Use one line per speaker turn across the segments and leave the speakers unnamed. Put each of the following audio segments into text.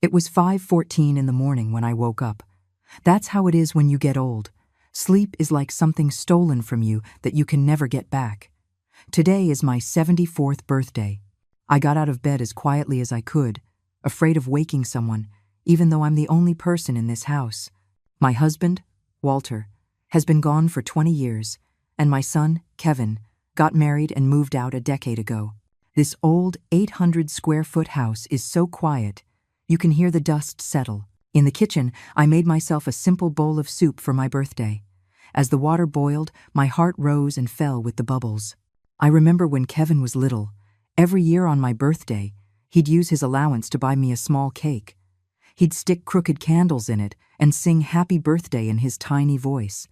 It was 5:14 in the morning when I woke up. That's how it is when you get old. Sleep is like something stolen from you that you can never get back. Today is my 74th birthday. I got out of bed as quietly as I could, afraid of waking someone, even though I'm the only person in this house. My husband, Walter, has been gone for 20 years, and my son, Kevin, got married and moved out a decade ago. This old 800-square-foot house is so quiet, you can hear the dust settle. In the kitchen, I made myself a simple bowl of soup for my birthday. As the water boiled, my heart rose and fell with the bubbles. I remember when Kevin was little, every year on my birthday, he'd use his allowance to buy me a small cake. He'd stick crooked candles in it and sing happy birthday in his tiny voice.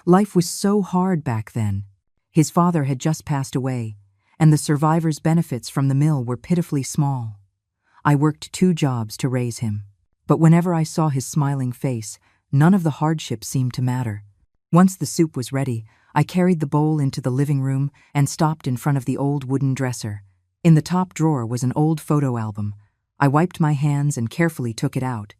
Life was so hard back then. His father had just passed away, and the survivors' benefits from the mill were pitifully small. I worked 2 jobs to raise him. But whenever I saw his smiling face, none of the hardship seemed to matter. Once the soup was ready, I carried the bowl into the living room and stopped in front of the old wooden dresser. In the top drawer was an old photo album. I wiped my hands and carefully took it out.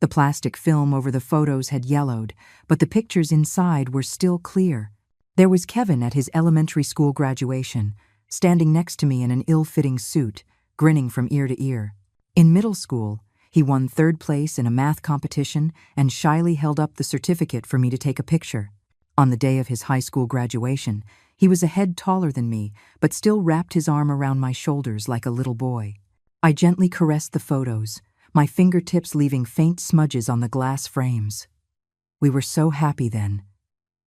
The plastic film over the photos had yellowed, but the pictures inside were still clear. There was Kevin at his elementary school graduation, standing next to me in an ill-fitting suit, grinning from ear to ear. In middle school, he won 3rd place in a math competition and shyly held up the certificate for me to take a picture. On the day of his high school graduation, he was a head taller than me, but still wrapped his arm around my shoulders like a little boy. I gently caressed the photos, my fingertips leaving faint smudges on the glass frames. We were so happy then.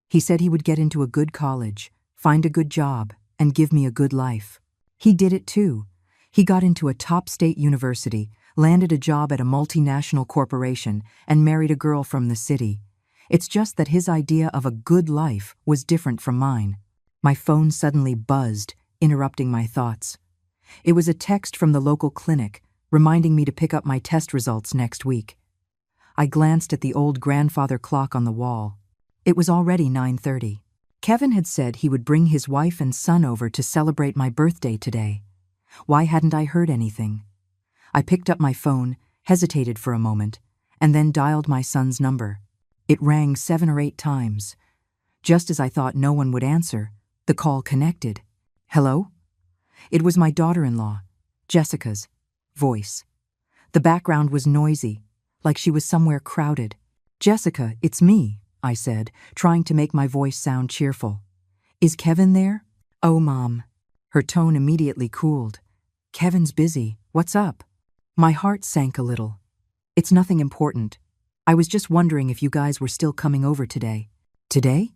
He said he would get into a good college, find a good job, and give me a good life. He did it too. He got into a top state university, landed a job at a multinational corporation, and married a girl from the city. It's just that his idea of a good life was different from mine. My phone suddenly buzzed, interrupting my thoughts. It was a text from the local clinic, reminding me to pick up my test results next week. I glanced at the old grandfather clock on the wall. It was already 9:30. Kevin had said he would bring his wife and son over to celebrate my birthday today. Why hadn't I heard anything? I picked up my phone, hesitated for a moment, and then dialed my son's number. It rang 7 or 8 times. Just as I thought no one would answer, the call connected. Hello? It was my daughter-in-law, Jessica's, voice. The background was noisy, like she was somewhere crowded. Jessica, it's me, I said, trying to make my voice sound cheerful. Is Kevin there? Oh, Mom. Her tone immediately cooled. Kevin's busy. What's up? My heart sank a little. It's nothing important. I was just wondering if you guys were still coming over today. Today?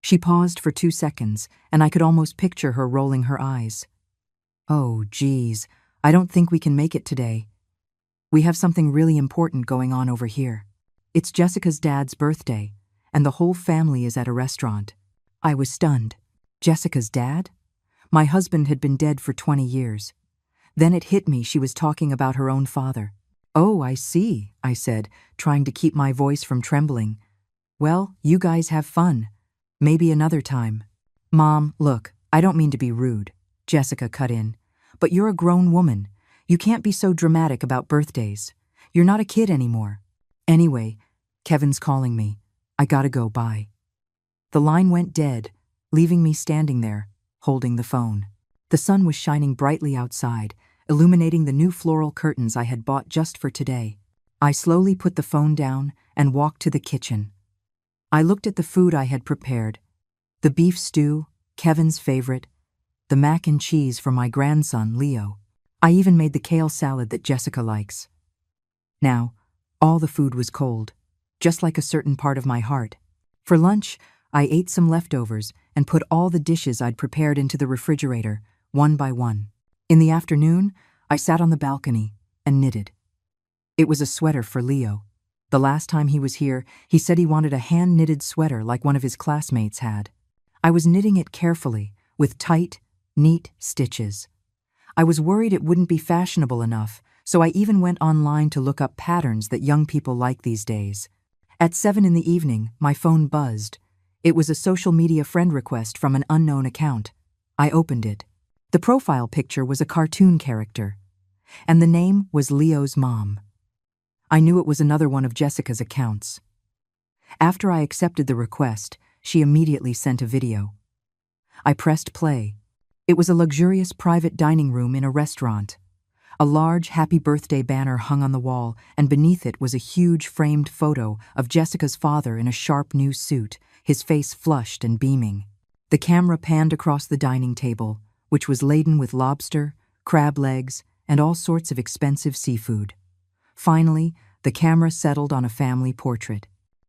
She paused for 2 seconds, and I could almost picture her rolling her eyes. Oh, geez, I don't think we can make it today. We have something really important going on over here. It's Jessica's dad's birthday, and the whole family is at a restaurant. I was stunned. Jessica's dad? My husband had been dead for 20 years. Then it hit me she was talking about her own father. Oh, I see, I said, trying to keep my voice from trembling. Well, you guys have fun. Maybe another time. Mom, look, I don't mean to be rude, Jessica cut in. But you're a grown woman. You can't be so dramatic about birthdays. You're not a kid anymore. Anyway, Kevin's calling me. I gotta go, bye. The line went dead, leaving me standing there, holding the phone. The sun was shining brightly outside, illuminating the new floral curtains I had bought just for today. I slowly put the phone down and walked to the kitchen. I looked at the food I had prepared. The beef stew, Kevin's favorite, the mac and cheese for my grandson, Leo. I even made the kale salad that Jessica likes. Now, all the food was cold, just like a certain part of my heart. For lunch, I ate some leftovers and put all the dishes I'd prepared into the refrigerator, one by one. In the afternoon, I sat on the balcony and knitted. It was a sweater for Leo. The last time he was here, he said he wanted a hand-knitted sweater like one of his classmates had. I was knitting it carefully, with tight, neat stitches. I was worried it wouldn't be fashionable enough, so I even went online to look up patterns that young people like these days. At 7 in the evening, my phone buzzed. It was a social media friend request from an unknown account. I opened it. The profile picture was a cartoon character, and the name was Leo's mom. I knew it was another one of Jessica's accounts. After I accepted the request, she immediately sent a video. I pressed play. It was a luxurious private dining room in a restaurant. A large happy birthday banner hung on the wall, and beneath it was a huge framed photo of Jessica's father in a sharp new suit, his face flushed and beaming. The camera panned across the dining table, which was laden with lobster, crab legs, and all sorts of expensive seafood. Finally, the camera settled on a family portrait.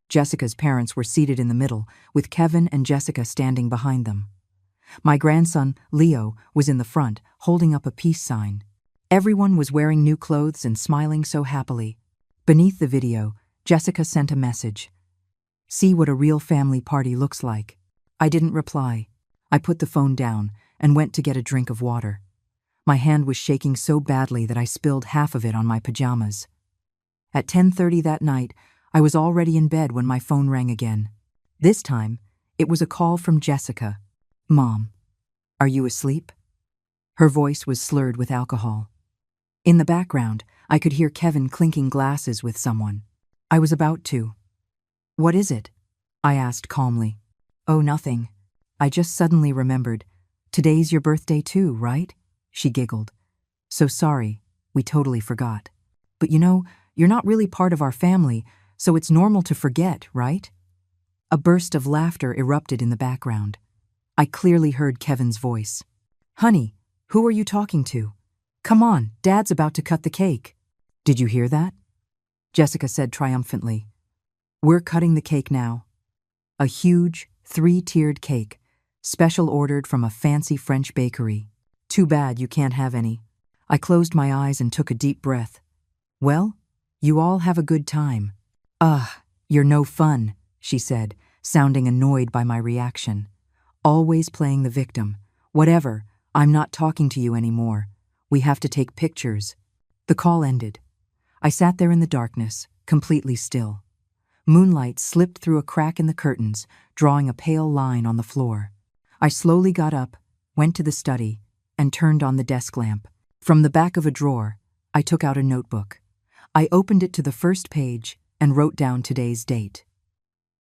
Jessica's parents were seated in the middle, with Kevin and Jessica standing behind them. My grandson, Leo, was in the front, holding up a peace sign. Everyone was wearing new clothes and smiling so happily. Beneath the video, Jessica sent a message. "See what a real family party looks like." I didn't reply. I put the phone down and went to get a drink of water. My hand was shaking so badly that I spilled half of it on my pajamas. At 10:30 that night, I was already in bed when my phone rang again. This time, it was a call from Jessica. "Mom, are you asleep?" Her voice was slurred with alcohol. In the background, I could hear Kevin clinking glasses with someone. I was about to. "What is it?" I asked calmly. "Oh, nothing. I just suddenly remembered. Today's your birthday too, right?" She giggled. "So sorry, we totally forgot. But you're not really part of our family, so it's normal to forget, right?" A burst of laughter erupted in the background. I clearly heard Kevin's voice. "Honey, who are you talking to? Come on, Dad's about to cut the cake." "Did you hear that?" Jessica said triumphantly. "We're cutting the cake now. A huge, 3-tiered cake, special ordered from a fancy French bakery. Too bad you can't have any." I closed my eyes and took a deep breath. "Well, you all have a good time." "Ugh, you're no fun," she said, sounding annoyed by my reaction. "Always playing the victim. Whatever, I'm not talking to you anymore. We have to take pictures." The call ended. I sat there in the darkness, completely still. Moonlight slipped through a crack in the curtains, drawing a pale line on the floor. I slowly got up, went to the study, and turned on the desk lamp. From the back of a drawer, I took out a notebook. I opened it to the first page and wrote down today's date.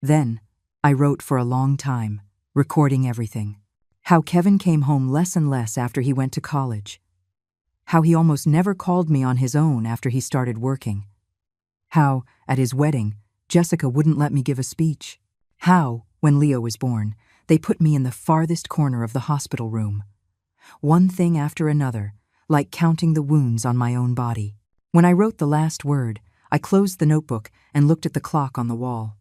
Then, I wrote for a long time, recording everything. How Kevin came home less and less after he went to college. How he almost never called me on his own after he started working. How, at his wedding, Jessica wouldn't let me give a speech. How, when Leo was born, they put me in the farthest corner of the hospital room. One thing after another, like counting the wounds on my own body. When I wrote the last word, I closed the notebook and looked at the clock on the wall.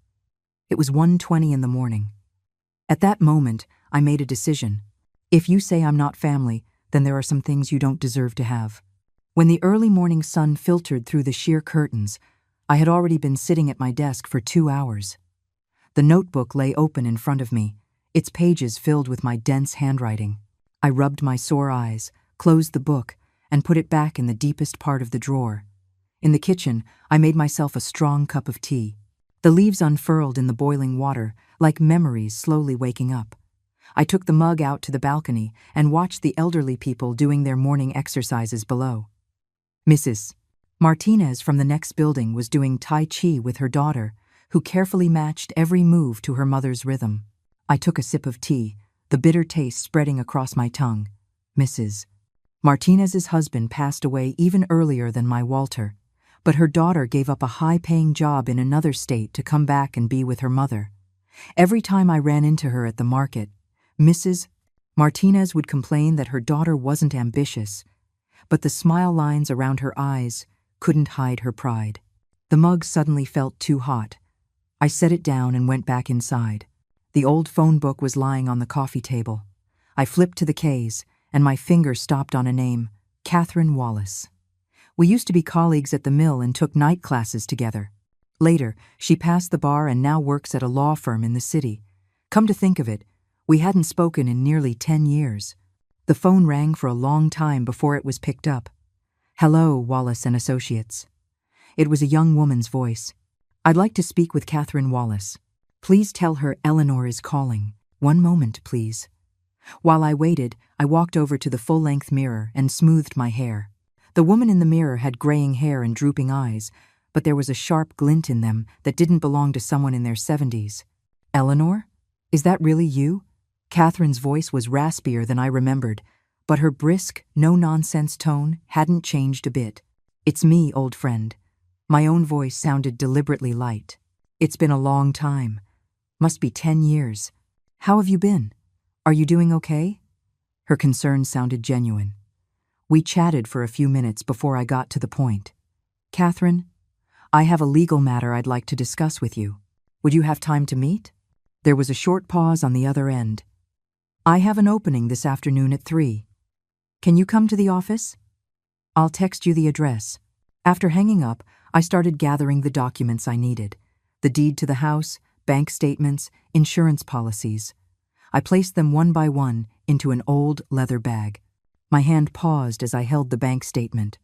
It was 1:20 in the morning. At that moment, I made a decision. If you say I'm not family, then there are some things you don't deserve to have. When the early morning sun filtered through the sheer curtains, I had already been sitting at my desk for 2 hours. The notebook lay open in front of me, its pages filled with my dense handwriting. I rubbed my sore eyes, closed the book, and put it back in the deepest part of the drawer. In the kitchen, I made myself a strong cup of tea. The leaves unfurled in the boiling water, like memories slowly waking up. I took the mug out to the balcony and watched the elderly people doing their morning exercises below. Mrs. Martinez from the next building was doing Tai Chi with her daughter, who carefully matched every move to her mother's rhythm. I took a sip of tea, the bitter taste spreading across my tongue. Mrs. Martinez's husband passed away even earlier than my Walter, but her daughter gave up a high-paying job in another state to come back and be with her mother. Every time I ran into her at the market, Mrs. Martinez would complain that her daughter wasn't ambitious, but the smile lines around her eyes couldn't hide her pride. The mug suddenly felt too hot. I set it down and went back inside. The old phone book was lying on the coffee table. I flipped to the K's, and my finger stopped on a name, Catherine Wallace. We used to be colleagues at the mill and took night classes together. Later, she passed the bar and now works at a law firm in the city. Come to think of it, we hadn't spoken in nearly 10 years. The phone rang for a long time before it was picked up. "Hello, Wallace and Associates." It was a young woman's voice. "I'd like to speak with Catherine Wallace. Please tell her Eleanor is calling. One moment, please." While I waited, I walked over to the full-length mirror and smoothed my hair. The woman in the mirror had graying hair and drooping eyes, but there was a sharp glint in them that didn't belong to someone in their 70s. "Eleanor? Is that really you?" Catherine's voice was raspier than I remembered, but her brisk, no-nonsense tone hadn't changed a bit. "It's me, old friend." My own voice sounded deliberately light. "It's been a long time. Must be 10 years. How have you been? Are you doing okay?" Her concern sounded genuine. We chatted for a few minutes before I got to the point. "Catherine, I have a legal matter I'd like to discuss with you. Would you have time to meet?" There was a short pause on the other end. "I have an opening this afternoon at 3. Can you come to the office? I'll text you the address." After hanging up, I started gathering the documents I needed: the deed to the house, bank statements, insurance policies. I placed them one by one into an old leather bag. My hand paused as I held the bank statement.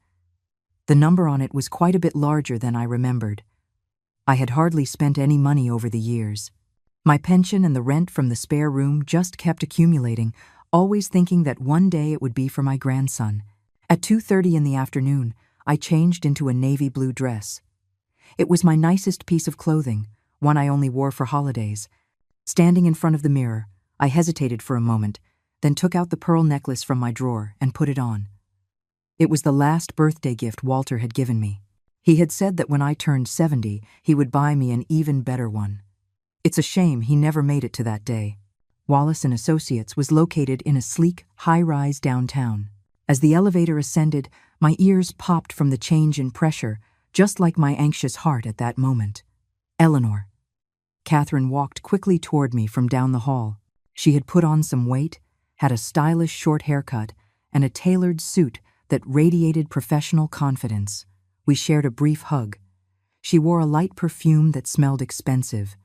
The number on it was quite a bit larger than I remembered. I had hardly spent any money over the years. My pension and the rent from the spare room just kept accumulating, always thinking that one day it would be for my grandson. At 2:30 in the afternoon, I changed into a navy blue dress. It was my nicest piece of clothing, one I only wore for holidays. Standing in front of the mirror, I hesitated for a moment, then took out the pearl necklace from my drawer and put it on. It was the last birthday gift Walter had given me. He had said that when I turned 70, he would buy me an even better one. It's a shame he never made it to that day. Wallace & Associates was located in a sleek, high-rise downtown. As the elevator ascended, my ears popped from the change in pressure, just like my anxious heart at that moment. "Eleanor." Catherine walked quickly toward me from down the hall. She had put on some weight, had a stylish short haircut, and a tailored suit that radiated professional confidence. We shared a brief hug. She wore a light perfume that smelled expensive.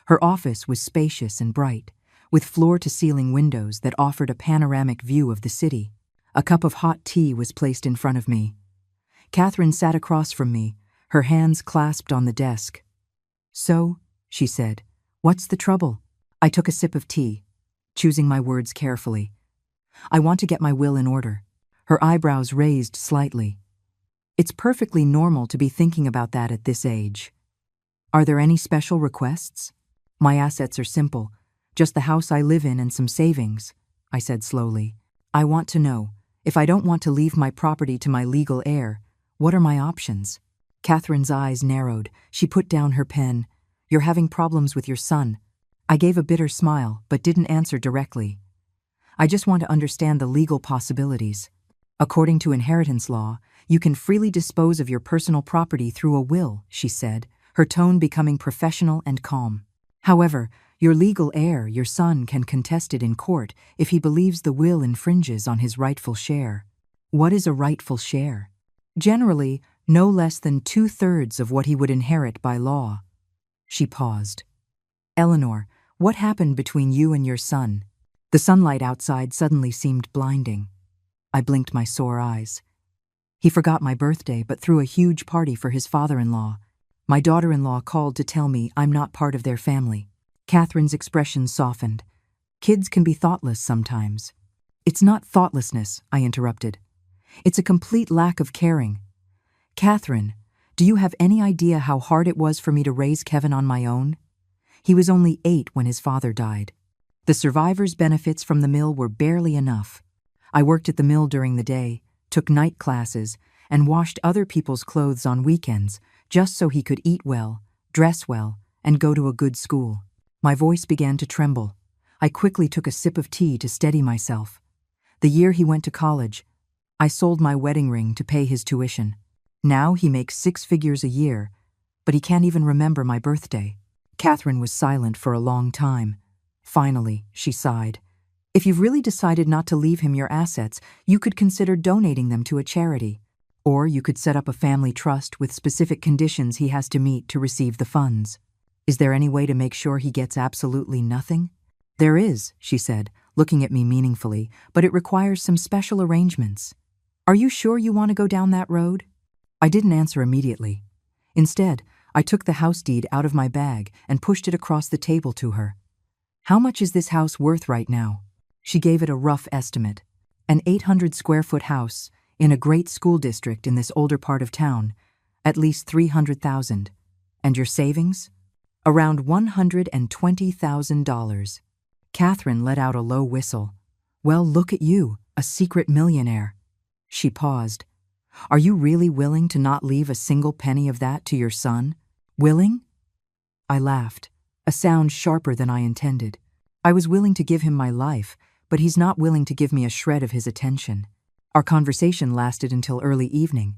Her office was spacious and bright, with floor-to-ceiling windows that offered a panoramic view of the city. A cup of hot tea was placed in front of me. Catherine sat across from me, her hands clasped on the desk. "So," she said, "what's the trouble?" I took a sip of tea, choosing my words carefully. "I want to get my will in order." Her eyebrows raised slightly. "It's perfectly normal to be thinking about that at this age. Are there any special requests?" "My assets are simple, just the house I live in and some savings," I said slowly. "I want to know, if I don't want to leave my property to my legal heir, what are my options?" Catherine's eyes narrowed. She put down her pen. "You're having problems with your son." I gave a bitter smile, but didn't answer directly. "I just want to understand the legal possibilities. According to inheritance law, you can freely dispose of your personal property through a will," she said, her tone becoming professional and calm. "However, your legal heir, your son, can contest it in court if he believes the will infringes on his rightful share." "What is a rightful share?" "Generally, no less than 2/3 of what he would inherit by law." She paused. "Eleanor, what happened between you and your son?" The sunlight outside suddenly seemed blinding. I blinked my sore eyes. "He forgot my birthday but threw a huge party for his father-in-law. My daughter-in-law called to tell me I'm not part of their family." Catherine's expression softened. "Kids can be thoughtless sometimes." "It's not thoughtlessness," I interrupted. "It's a complete lack of caring. Catherine, do you have any idea how hard it was for me to raise Kevin on my own? He was only 8 when his father died. The survivor's benefits from the mill were barely enough. I worked at the mill during the day, took night classes, and washed other people's clothes on weekends just so he could eat well, dress well, and go to a good school." My voice began to tremble. I quickly took a sip of tea to steady myself. "The year he went to college, I sold my wedding ring to pay his tuition. Now he makes 6 figures a year, but he can't even remember my birthday." Catherine was silent for a long time. Finally, she sighed. "If you've really decided not to leave him your assets, you could consider donating them to a charity. Or you could set up a family trust with specific conditions he has to meet to receive the funds. Is there any way to make sure he gets absolutely nothing?" "There is," she said, looking at me meaningfully, "but it requires some special arrangements. Are you sure you want to go down that road?" I didn't answer immediately. Instead, I took the house deed out of my bag and pushed it across the table to her. "How much is this house worth right now?" She gave it a rough estimate. "An 800-square-foot house in a great school district in this older part of town. At least 300,000. And your savings? Around $120,000. Catherine let out a low whistle. Well, look at you, a secret millionaire. She paused. Are you really willing to not leave a single penny of that to your son? Willing? I laughed, a sound sharper than I intended. I was willing to give him my life, but he's not willing to give me a shred of his attention. Our conversation lasted until early evening.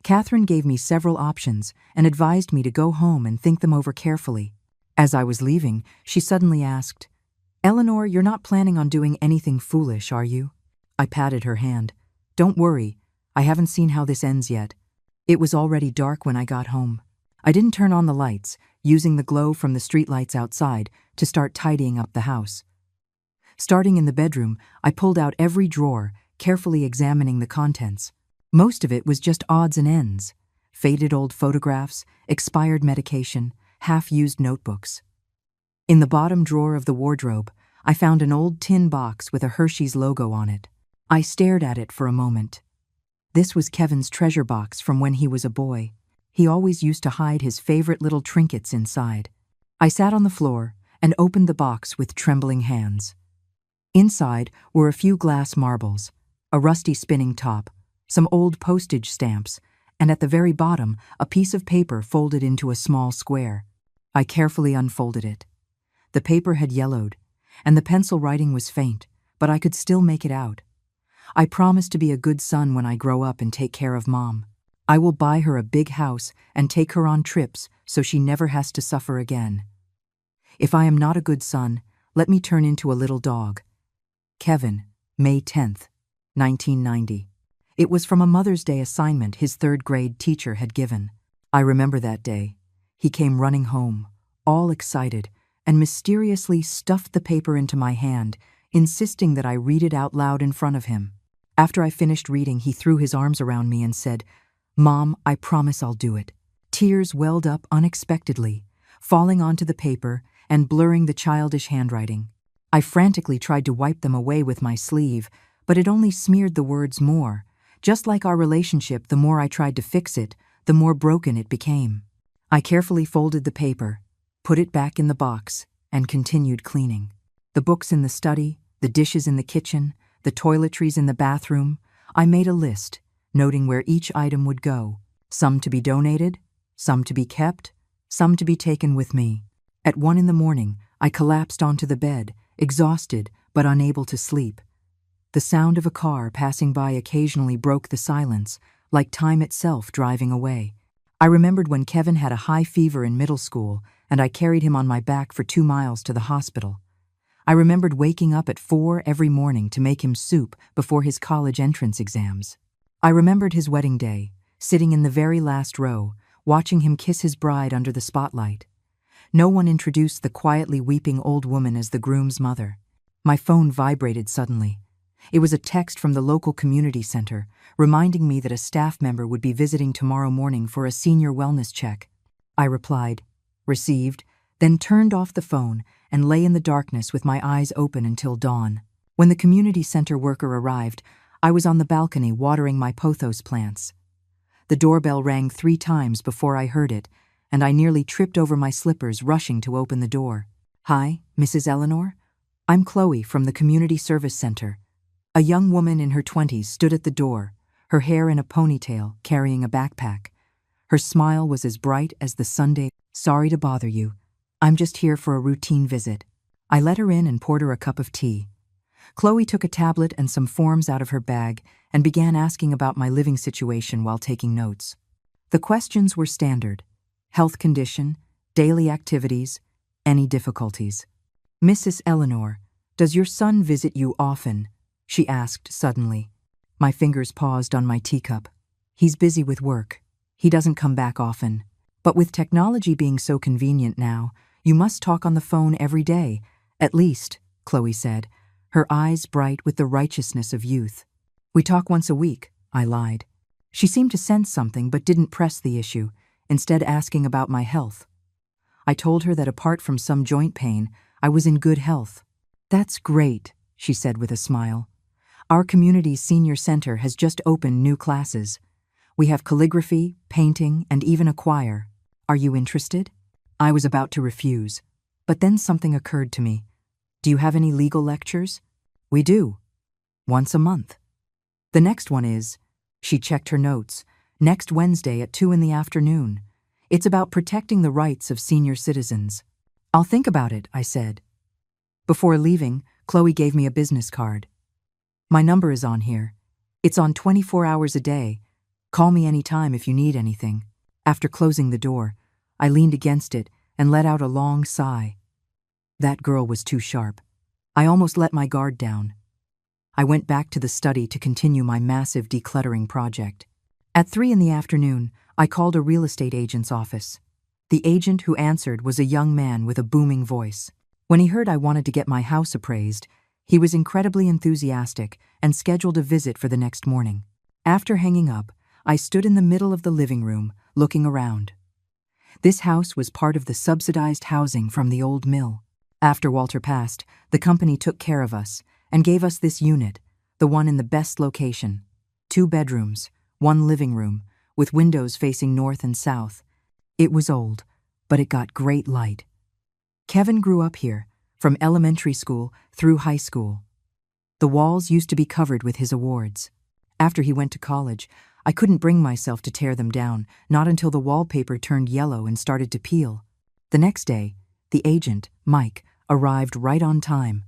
Catherine gave me several options and advised me to go home and think them over carefully. As I was leaving, she suddenly asked, Eleanor, you're not planning on doing anything foolish, are you? I patted her hand. Don't worry, I haven't seen how this ends yet. It was already dark when I got home. I didn't turn on the lights, using the glow from the streetlights outside to start tidying up the house. Starting in the bedroom, I pulled out every drawer, carefully examining the contents. Most of it was just odds and ends. Faded old photographs, expired medication, half-used notebooks. In the bottom drawer of the wardrobe, I found an old tin box with a Hershey's logo on it. I stared at it for a moment. This was Kevin's treasure box from when he was a boy. He always used to hide his favorite little trinkets inside. I sat on the floor and opened the box with trembling hands. Inside were a few glass marbles, a rusty spinning top, some old postage stamps, and at the very bottom, a piece of paper folded into a small square. I carefully unfolded it. The paper had yellowed, and the pencil writing was faint, but I could still make it out. I promised to be a good son when I grow up and take care of Mom. I will buy her a big house and take her on trips so she never has to suffer again. If I am not a good son, let me turn into a little dog. Kevin, May 10th, 1990. It was from a Mother's Day assignment his third-grade teacher had given. I remember that day. He came running home, all excited, and mysteriously stuffed the paper into my hand, insisting that I read it out loud in front of him. After I finished reading, he threw his arms around me and said, Mom, I promise I'll do it. Tears welled up unexpectedly, falling onto the paper and blurring the childish handwriting. I frantically tried to wipe them away with my sleeve, but it only smeared the words more. Just like our relationship, the more I tried to fix it, the more broken it became. I carefully folded the paper, put it back in the box, and continued cleaning. The books in the study, the dishes in the kitchen, the toiletries in the bathroom. I made a list, noting where each item would go, some to be donated, some to be kept, some to be taken with me. At 1 a.m, I collapsed onto the bed, exhausted but unable to sleep. The sound of a car passing by occasionally broke the silence, like time itself driving away. I remembered when Kevin had a high fever in middle school, and I carried him on my back for 2 miles to the hospital. I remembered waking up at 4 every morning to make him soup before his college entrance exams. I remembered his wedding day, sitting in the very last row, watching him kiss his bride under the spotlight. No one introduced the quietly weeping old woman as the groom's mother. My phone vibrated suddenly. It was a text from the local community center, reminding me that a staff member would be visiting tomorrow morning for a senior wellness check. I replied, received, then turned off the phone and lay in the darkness with my eyes open until dawn. When the community center worker arrived, I was on the balcony watering my pothos plants. The doorbell rang 3 times before I heard it, and I nearly tripped over my slippers rushing to open the door. Hi, Mrs. Eleanor? I'm Chloe from the Community Service Center. A young woman in her 20s stood at the door, her hair in a ponytail, carrying a backpack. Her smile was as bright as the Sunday. Sorry to bother you. I'm just here for a routine visit. I let her in and poured her a cup of tea. Chloe took a tablet and some forms out of her bag and began asking about my living situation while taking notes. The questions were standard: health condition, daily activities, any difficulties. Mrs. Eleanor, does your son visit you often? She asked suddenly. My fingers paused on my teacup. He's busy with work. He doesn't come back often. But with technology being so convenient now, you must talk on the phone every day, at least, Chloe said, her eyes bright with the righteousness of youth. We talk once a week, I lied. She seemed to sense something but didn't press the issue, instead asking about my health. I told her that apart from some joint pain, I was in good health. That's great, she said with a smile. Our community's senior center has just opened new classes. We have calligraphy, painting, and even a choir. Are you interested? I was about to refuse, but then something occurred to me. Do you have any legal lectures? We do. Once a month. The next one is, she checked her notes, next Wednesday at 2 in the afternoon. It's about protecting the rights of senior citizens. I'll think about it, I said. Before leaving, Chloe gave me a business card. My number is on here. It's on 24 hours a day. Call me anytime if you need anything. After closing the door, I leaned against it and let out a long sigh. That girl was too sharp. I almost let my guard down. I went back to the study to continue my massive decluttering project. At 3 in the afternoon, I called a real estate agent's office. The agent who answered was a young man with a booming voice. When he heard I wanted to get my house appraised, he was incredibly enthusiastic and scheduled a visit for the next morning. After hanging up, I stood in the middle of the living room, looking around. This house was part of the subsidized housing from the old mill. After Walter passed, the company took care of us and gave us this unit, the one in the best location. 2 bedrooms, 1 living room, with windows facing north and south. It was old, but it got great light. Kevin grew up here, from elementary school through high school. The walls used to be covered with his awards. After he went to college, I couldn't bring myself to tear them down, not until the wallpaper turned yellow and started to peel. The next day, the agent, Mike, arrived right on time.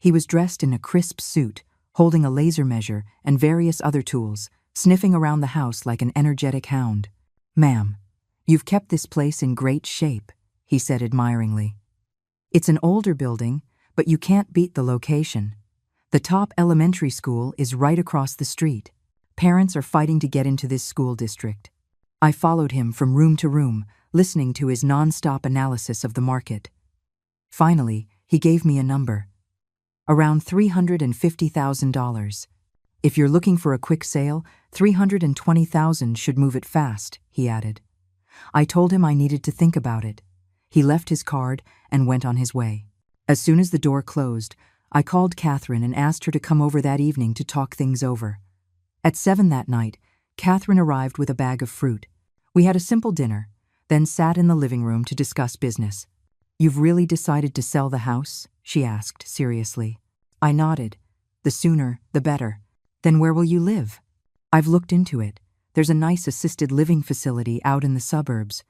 He was dressed in a crisp suit, holding a laser measure and various other tools, sniffing around the house like an energetic hound. "Ma'am, you've kept this place in great shape," he said admiringly. "It's an older building, but you can't beat the location. The top elementary school is right across the street. Parents are fighting to get into this school district." I followed him from room to room, listening to his non-stop analysis of the market. Finally, he gave me a number. Around $350,000. "If you're looking for a quick sale, $320,000 should move it fast," he added. I told him I needed to think about it. He left his card and went on his way. As soon as the door closed, I called Catherine and asked her to come over that evening to talk things over. At 7 that night, Catherine arrived with a bag of fruit. We had a simple dinner, then sat in the living room to discuss business. "You've really decided to sell the house?" she asked seriously. I nodded. "The sooner, the better. Then where will you live?" "I've looked into it. There's a nice assisted living facility out in the suburbs.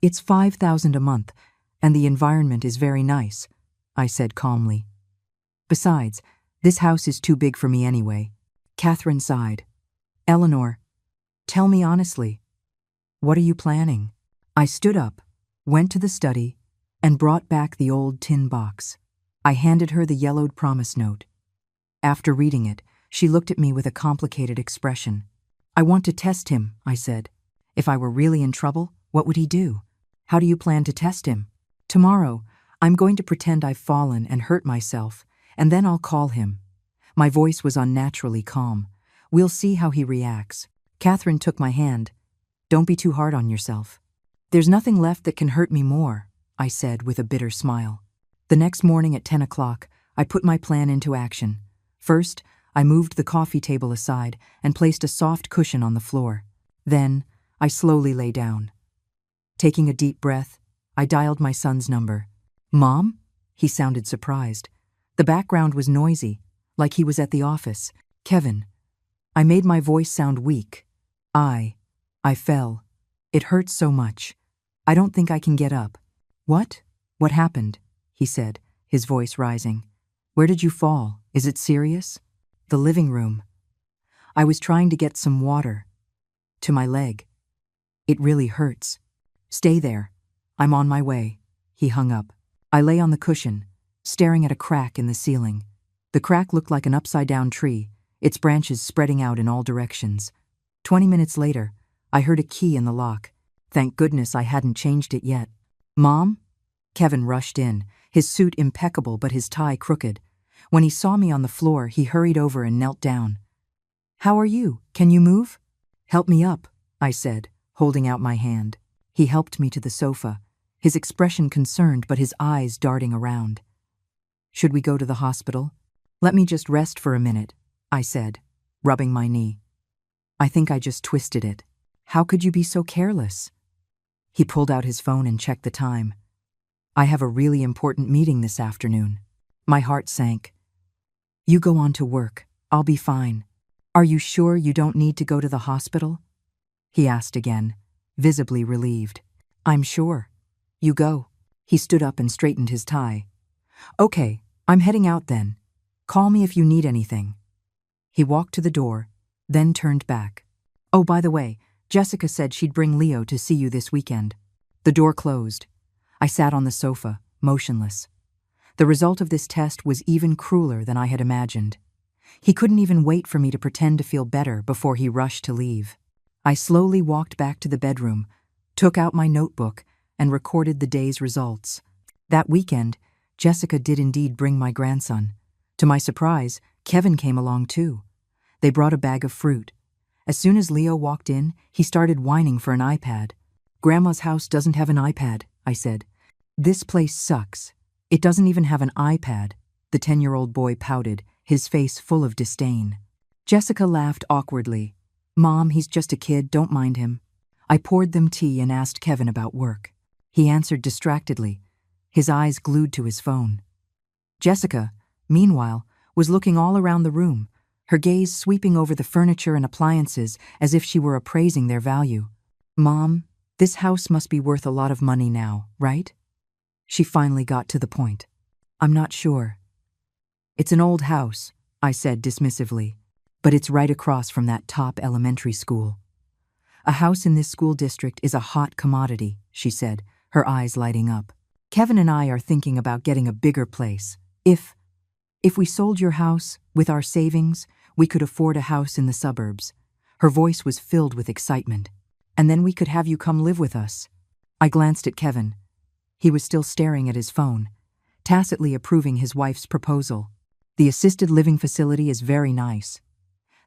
It's $5,000 a month, and the environment is very nice," I said calmly. "Besides, this house is too big for me anyway." Catherine sighed. "Eleanor, tell me honestly, what are you planning?" I stood up, went to the study, and brought back the old tin box. I handed her the yellowed promise note. After reading it, she looked at me with a complicated expression. "I want to test him," I said. "If I were really in trouble, what would he do?" "How do you plan to test him?" "Tomorrow, I'm going to pretend I've fallen and hurt myself, and then I'll call him." My voice was unnaturally calm. "We'll see how he reacts." Catherine took my hand. "Don't be too hard on yourself." "There's nothing left that can hurt me more," I said with a bitter smile. The next morning at 10 o'clock, I put my plan into action. First, I moved the coffee table aside and placed a soft cushion on the floor. Then, I slowly lay down. Taking a deep breath, I dialed my son's number. "Mom?" He sounded surprised. The background was noisy, like he was at the office. "Kevin." I made my voice sound weak. I fell. It hurts so much. I don't think I can get up." "What? What happened?" he said, his voice rising. "Where did you fall? Is it serious?" "The living room. I was trying to get some water. To my leg. It really hurts." "Stay there. I'm on my way." He hung up. I lay on the cushion, staring at a crack in the ceiling. The crack looked like an upside-down tree, its branches spreading out in all directions. 20 minutes later, I heard a key in the lock. Thank goodness I hadn't changed it yet. "Mom?" Kevin rushed in, his suit impeccable but his tie crooked. When he saw me on the floor, he hurried over and knelt down. "How are you? Can you move?" "Help me up," I said, holding out my hand. He helped me to the sofa, his expression concerned but his eyes darting around. "Should we go to the hospital?" "Let me just rest for a minute," I said, rubbing my knee. "I think I just twisted it." How could you be so careless? He pulled out his phone and checked the time. I have a really important meeting this afternoon. My heart sank. You go on to work. I'll be fine. Are you sure you don't need to go to the hospital? He asked again, visibly relieved. I'm sure. You go. He stood up and straightened his tie. Okay, I'm heading out then. Call me if you need anything. He walked to the door, then turned back. Oh, by the way, Jessica said she'd bring Leo to see you this weekend. The door closed. I sat on the sofa, motionless. The result of this test was even crueler than I had imagined. He couldn't even wait for me to pretend to feel better before he rushed to leave. I slowly walked back to the bedroom, took out my notebook, and recorded the day's results. That weekend, Jessica did indeed bring my grandson. To my surprise, Kevin came along too. They brought a bag of fruit. As soon as Leo walked in, he started whining for an iPad. Grandma's house doesn't have an iPad, I said. This place sucks. It doesn't even have an iPad, the 10-year-old boy pouted, his face full of disdain. Jessica laughed awkwardly. Mom, he's just a kid, don't mind him. I poured them tea and asked Kevin about work. He answered distractedly, his eyes glued to his phone. Jessica, meanwhile, was looking all around the room, her gaze sweeping over the furniture and appliances as if she were appraising their value. Mom, this house must be worth a lot of money now, right? She finally got to the point. I'm not sure. It's an old house, I said dismissively, but it's right across from that top elementary school. A house in this school district is a hot commodity, she said, her eyes lighting up. Kevin and I are thinking about getting a bigger place. If we sold your house, with our savings, we could afford a house in the suburbs. Her voice was filled with excitement. And then we could have you come live with us. I glanced at Kevin. He was still staring at his phone, tacitly approving his wife's proposal. The assisted living facility is very nice.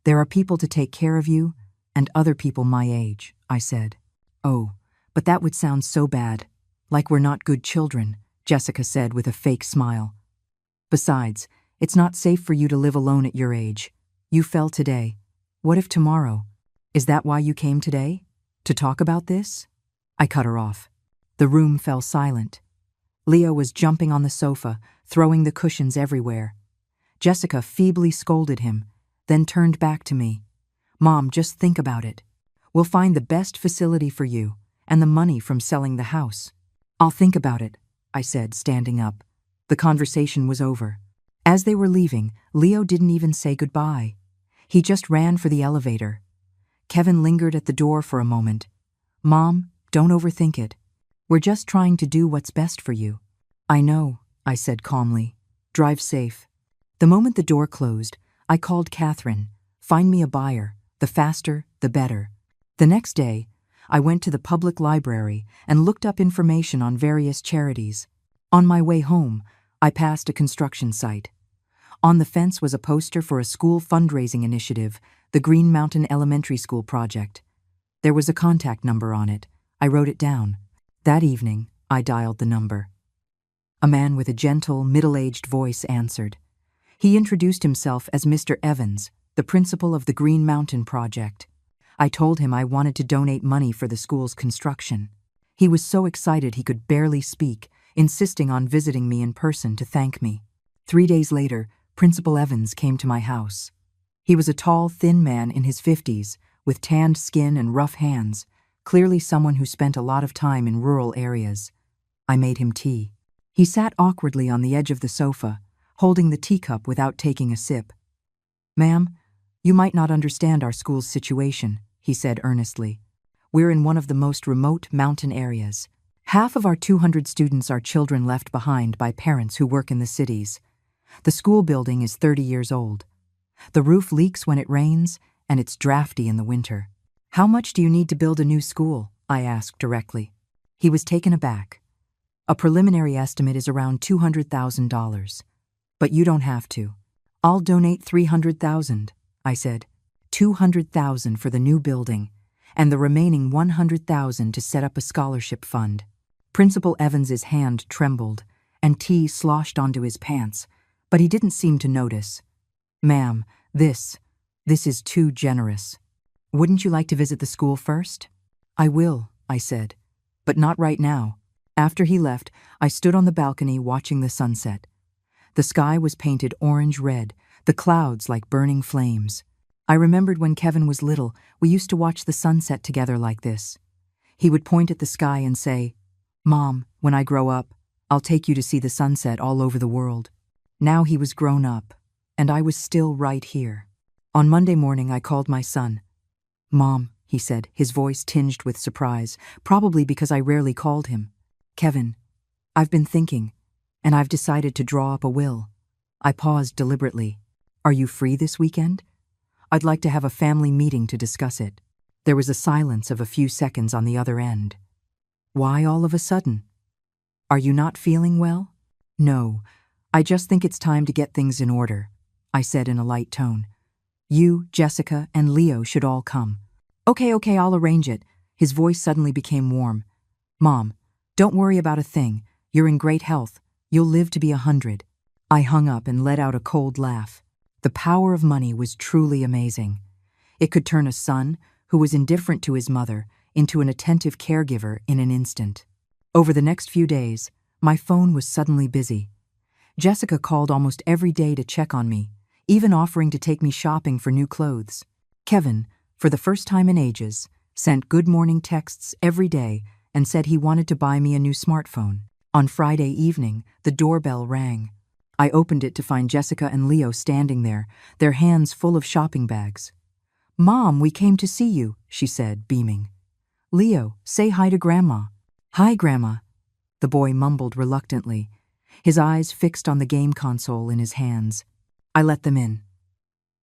There are people to take care of you, and other people my age, I said. Oh, but that would sound so bad. Like we're not good children, Jessica said with a fake smile. Besides, it's not safe for you to live alone at your age. You fell today. What if tomorrow? Is that why you came today? To talk about this? I cut her off. The room fell silent. Leo was jumping on the sofa, throwing the cushions everywhere. Jessica feebly scolded him, then turned back to me. Mom, just think about it. We'll find the best facility for you, and the money from selling the house. I'll think about it, I said, standing up. The conversation was over. As they were leaving, Leo didn't even say goodbye. He just ran for the elevator. Kevin lingered at the door for a moment. Mom, don't overthink it. We're just trying to do what's best for you. I know, I said calmly. Drive safe. The moment the door closed, I called Catherine. Find me a buyer. The faster, the better. The next day, I went to the public library and looked up information on various charities. On my way home, I passed a construction site. On the fence was a poster for a school fundraising initiative, the Green Mountain Elementary School project. There was a contact number on it. I wrote it down. That evening, I dialed the number. A man with a gentle, middle-aged voice answered. He introduced himself as Mr. Evans, the principal of the Green Mountain Project. I told him I wanted to donate money for the school's construction. He was so excited he could barely speak, insisting on visiting me in person to thank me. 3 days later, Principal Evans came to my house. He was a tall, thin man in his 50s, with tanned skin and rough hands, clearly someone who spent a lot of time in rural areas. I made him tea. He sat awkwardly on the edge of the sofa, holding the teacup without taking a sip. Ma'am, you might not understand our school's situation, he said earnestly. We're in one of the most remote mountain areas. Half of our 200 students are children left behind by parents who work in the cities. The school building is 30 years old. The roof leaks when it rains, and it's drafty in the winter. How much do you need to build a new school? I asked directly. He was taken aback. A preliminary estimate is around $200,000. But you don't have to. I'll donate $300,000, I said. $200,000 for the new building, and the remaining $100,000 to set up a scholarship fund. Principal Evans's hand trembled, and tea sloshed onto his pants, but he didn't seem to notice. Ma'am, this is too generous. Wouldn't you like to visit the school first? I will, I said, but not right now. After he left, I stood on the balcony watching the sunset. The sky was painted orange-red, the clouds like burning flames. I remembered when Kevin was little, we used to watch the sunset together like this. He would point at the sky and say, "Mom, when I grow up, I'll take you to see the sunset all over the world." Now he was grown up, and I was still right here. On Monday morning, I called my son. "Mom," he said, his voice tinged with surprise, probably because I rarely called him. "Kevin, I've been thinking, and I've decided to draw up a will." I paused deliberately. "Are you free this weekend? I'd like to have a family meeting to discuss it." There was a silence of a few seconds on the other end. "Why all of a sudden? Are you not feeling well?" "No, I just think it's time to get things in order," I said in a light tone. "You, Jessica, and Leo should all come." Okay, I'll arrange it." His voice suddenly became warm. "Mom, don't worry about a thing. You're in great health. You'll live to be 100. I hung up and let out a cold laugh. The power of money was truly amazing. It could turn a son, who was indifferent to his mother, into an attentive caregiver in an instant. Over the next few days, my phone was suddenly busy. Jessica called almost every day to check on me, even offering to take me shopping for new clothes. Kevin, for the first time in ages, sent good morning texts every day and said he wanted to buy me a new smartphone. On Friday evening, the doorbell rang. I opened it to find Jessica and Leo standing there, their hands full of shopping bags. "Mom, we came to see you," she said, beaming. "Leo, say hi to Grandma." "Hi, Grandma," the boy mumbled reluctantly, his eyes fixed on the game console in his hands. I let them in.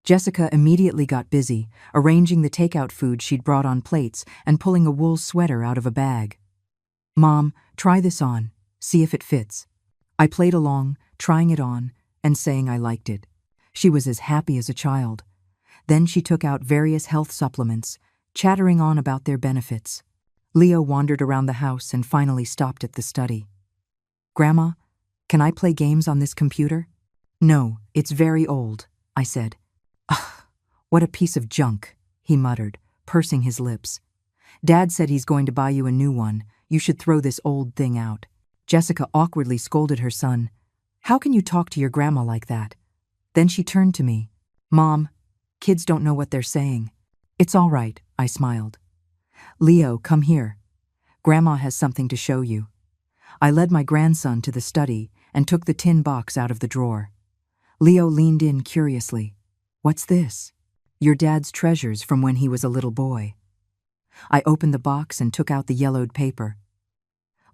Jessica immediately got busy, arranging the takeout food she'd brought on plates and pulling a wool sweater out of a bag. "Mom, try this on. See if it fits." I played along, trying it on, and saying I liked it. She was as happy as a child. Then she took out various health supplements, chattering on about their benefits. Leo wandered around the house and finally stopped at the study. "Grandma, can I play games on this computer?" "No, it's very old," I said. "Ugh, what a piece of junk," he muttered, pursing his lips. "Dad said he's going to buy you a new one. You should throw this old thing out." Jessica awkwardly scolded her son. "How can you talk to your grandma like that?" Then she turned to me. "Mom, kids don't know what they're saying." "It's all right," I smiled. "Leo, come here. Grandma has something to show you." I led my grandson to the study and took the tin box out of the drawer. Leo leaned in curiously. "What's this?" "Your dad's treasures from when he was a little boy." I opened the box and took out the yellowed paper.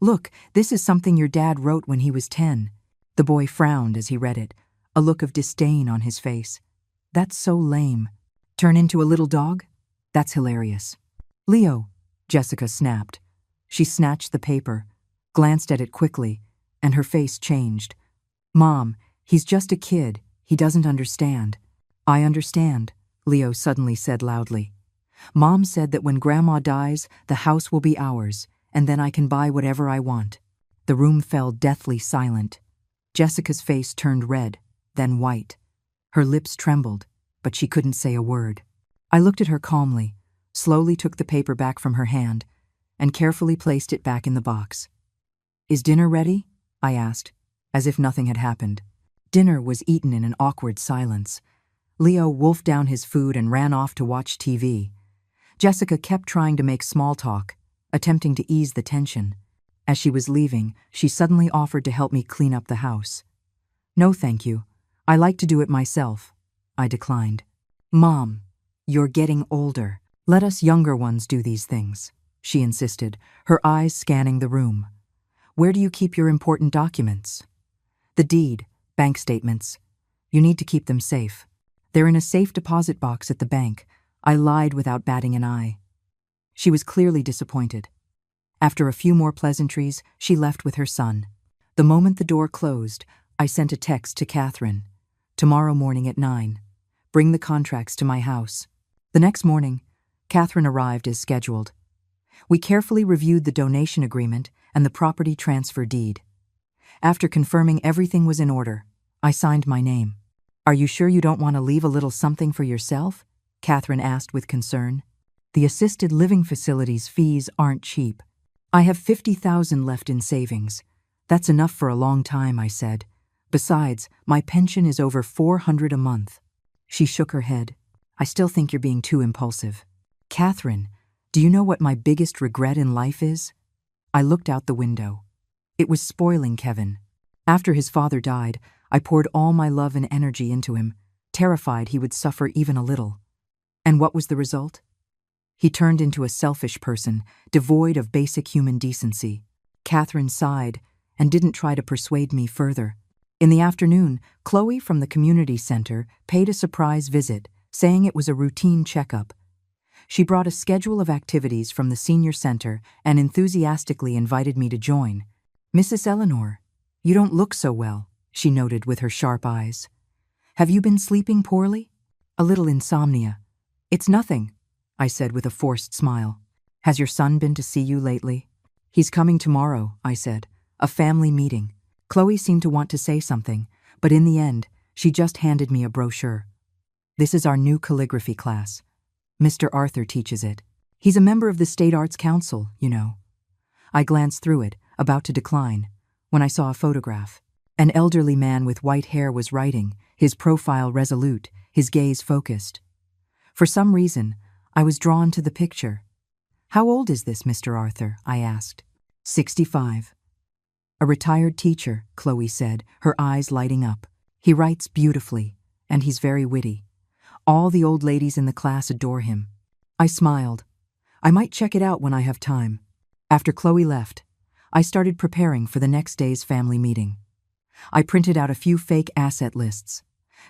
"Look, this is something your dad wrote when he was 10. The boy frowned as he read it, a look of disdain on his face. "That's so lame. Turn into a little dog? That's hilarious." "Leo," Jessica snapped. She snatched the paper, glanced at it quickly, and her face changed. "Mom, he's just a kid. He doesn't understand." "I understand," Leo suddenly said loudly. "Mom said that when Grandma dies, the house will be ours, and then I can buy whatever I want." The room fell deathly silent. Jessica's face turned red, then white. Her lips trembled, but she couldn't say a word. I looked at her calmly, slowly took the paper back from her hand, and carefully placed it back in the box. "Is dinner ready?" I asked, as if nothing had happened. Dinner was eaten in an awkward silence. Leo wolfed down his food and ran off to watch TV. Jessica kept trying to make small talk, attempting to ease the tension. As she was leaving, she suddenly offered to help me clean up the house. "No, thank you. I like to do it myself," I declined. "Mom, you're getting older. Let us younger ones do these things," she insisted, her eyes scanning the room. "Where do you keep your important documents?" "The deed, bank statements. You need to keep them safe. They're in a safe deposit box at the bank." I lied without batting an eye. She was clearly disappointed. After a few more pleasantries, she left with her son. The moment the door closed, I sent a text to Catherine. "Tomorrow morning at 9. Bring the contracts to my house." The next morning, Catherine arrived as scheduled. We carefully reviewed the donation agreement and the property transfer deed. After confirming everything was in order, I signed my name. "Are you sure you don't want to leave a little something for yourself?" Catherine asked with concern. The assisted living facility's fees aren't cheap. I have $50,000 left in savings. That's enough for a long time, I said. Besides, my pension is over $400 a month. She shook her head. I still think you're being too impulsive. Catherine, do you know what my biggest regret in life is? I looked out the window. It was spoiling Kevin. After his father died, I poured all my love and energy into him, terrified he would suffer even a little. And what was the result? He turned into a selfish person, devoid of basic human decency. Catherine sighed and didn't try to persuade me further. In the afternoon, Chloe from the community center paid a surprise visit, saying it was a routine checkup. She brought a schedule of activities from the senior center and enthusiastically invited me to join. Mrs. Eleanor, you don't look so well, she noted with her sharp eyes. Have you been sleeping poorly? A little insomnia. It's nothing, I said with a forced smile. Has your son been to see you lately? He's coming tomorrow, I said. A family meeting. Chloe seemed to want to say something, but in the end, she just handed me a brochure. This is our new calligraphy class. Mr. Arthur teaches it. He's a member of the State Arts Council, you know. I glanced through it, about to decline, when I saw a photograph. An elderly man with white hair was writing, his profile resolute, his gaze focused. For some reason, I was drawn to the picture. How old is this Mr. Arthur? I asked. 65. A retired teacher, Chloe said, her eyes lighting up. He writes beautifully, and he's very witty. All the old ladies in the class adore him. I smiled. I might check it out when I have time. After Chloe left, I started preparing for the next day's family meeting. I printed out a few fake asset lists,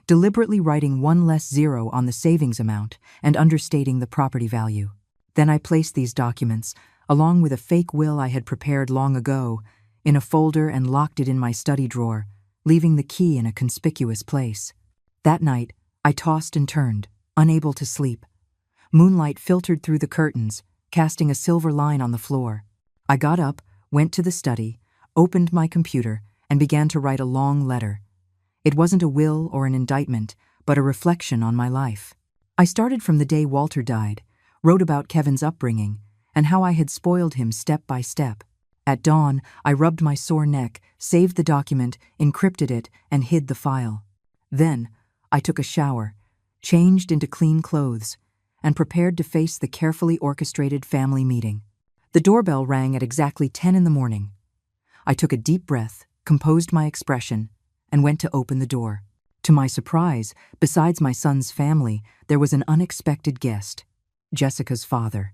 deliberately writing one less zero on the savings amount and understating the property value. Then I placed these documents, along with a fake will I had prepared long ago, in a folder and locked it in my study drawer, leaving the key in a conspicuous place. That night, I tossed and turned, unable to sleep. Moonlight filtered through the curtains, casting a silver line on the floor. I got up, went to the study, opened my computer, and began to write a long letter. It wasn't a will or an indictment, but a reflection on my life. I started from the day Walter died, wrote about Kevin's upbringing, and how I had spoiled him step by step. At dawn, I rubbed my sore neck, saved the document, encrypted it, and hid the file. Then, I took a shower, changed into clean clothes, and prepared to face the carefully orchestrated family meeting. The doorbell rang at exactly 10 in the morning. I took a deep breath, composed my expression, and went to open the door. To my surprise, besides my son's family, there was an unexpected guest, Jessica's father.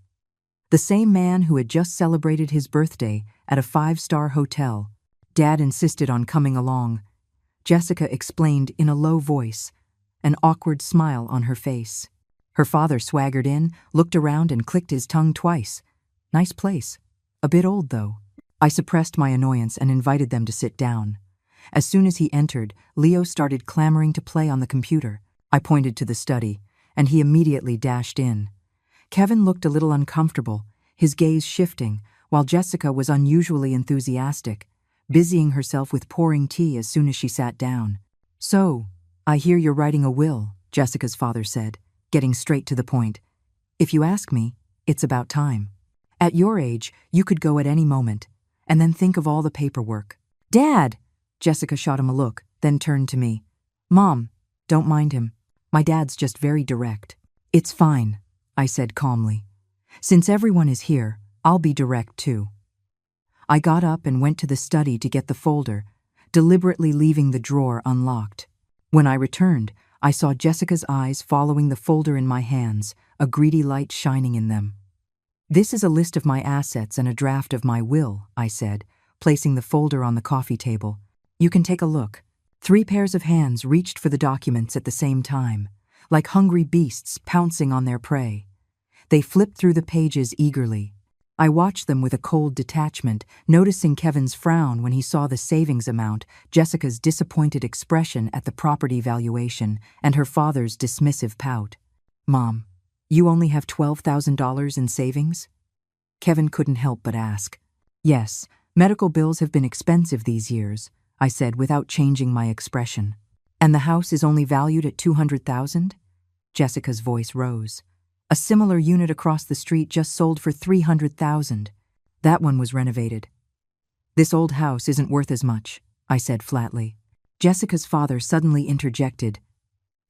The same man who had just celebrated his birthday at a 5-star hotel. Dad insisted on coming along. Jessica explained in a low voice, an awkward smile on her face. Her father swaggered in, looked around, and clicked his tongue twice. Nice place. A bit old, though. I suppressed my annoyance and invited them to sit down. As soon as he entered, Leo started clamoring to play on the computer. I pointed to the study, and he immediately dashed in. Kevin looked a little uncomfortable, his gaze shifting, while Jessica was unusually enthusiastic, busying herself with pouring tea as soon as she sat down. So, I hear you're writing a will, Jessica's father said, getting straight to the point. If you ask me, it's about time. At your age, you could go at any moment, and then think of all the paperwork. Dad! Jessica shot him a look, then turned to me. Mom, don't mind him. My dad's just very direct. It's fine, I said calmly. Since everyone is here, I'll be direct too. I got up and went to the study to get the folder, deliberately leaving the drawer unlocked. When I returned, I saw Jessica's eyes following the folder in my hands, a greedy light shining in them. This is a list of my assets and a draft of my will, I said, placing the folder on the coffee table. You can take a look. 3 pairs of hands reached for the documents at the same time, like hungry beasts pouncing on their prey. They flipped through the pages eagerly. I watched them with a cold detachment, noticing Kevin's frown when he saw the savings amount, Jessica's disappointed expression at the property valuation, and her father's dismissive pout. Mom, you only have $12,000 in savings? Kevin couldn't help but ask. Yes, medical bills have been expensive these years, I said without changing my expression. And the house is only valued at $200,000? Jessica's voice rose. A similar unit across the street just sold for $300,000. That one was renovated. This old house isn't worth as much, I said flatly. Jessica's father suddenly interjected.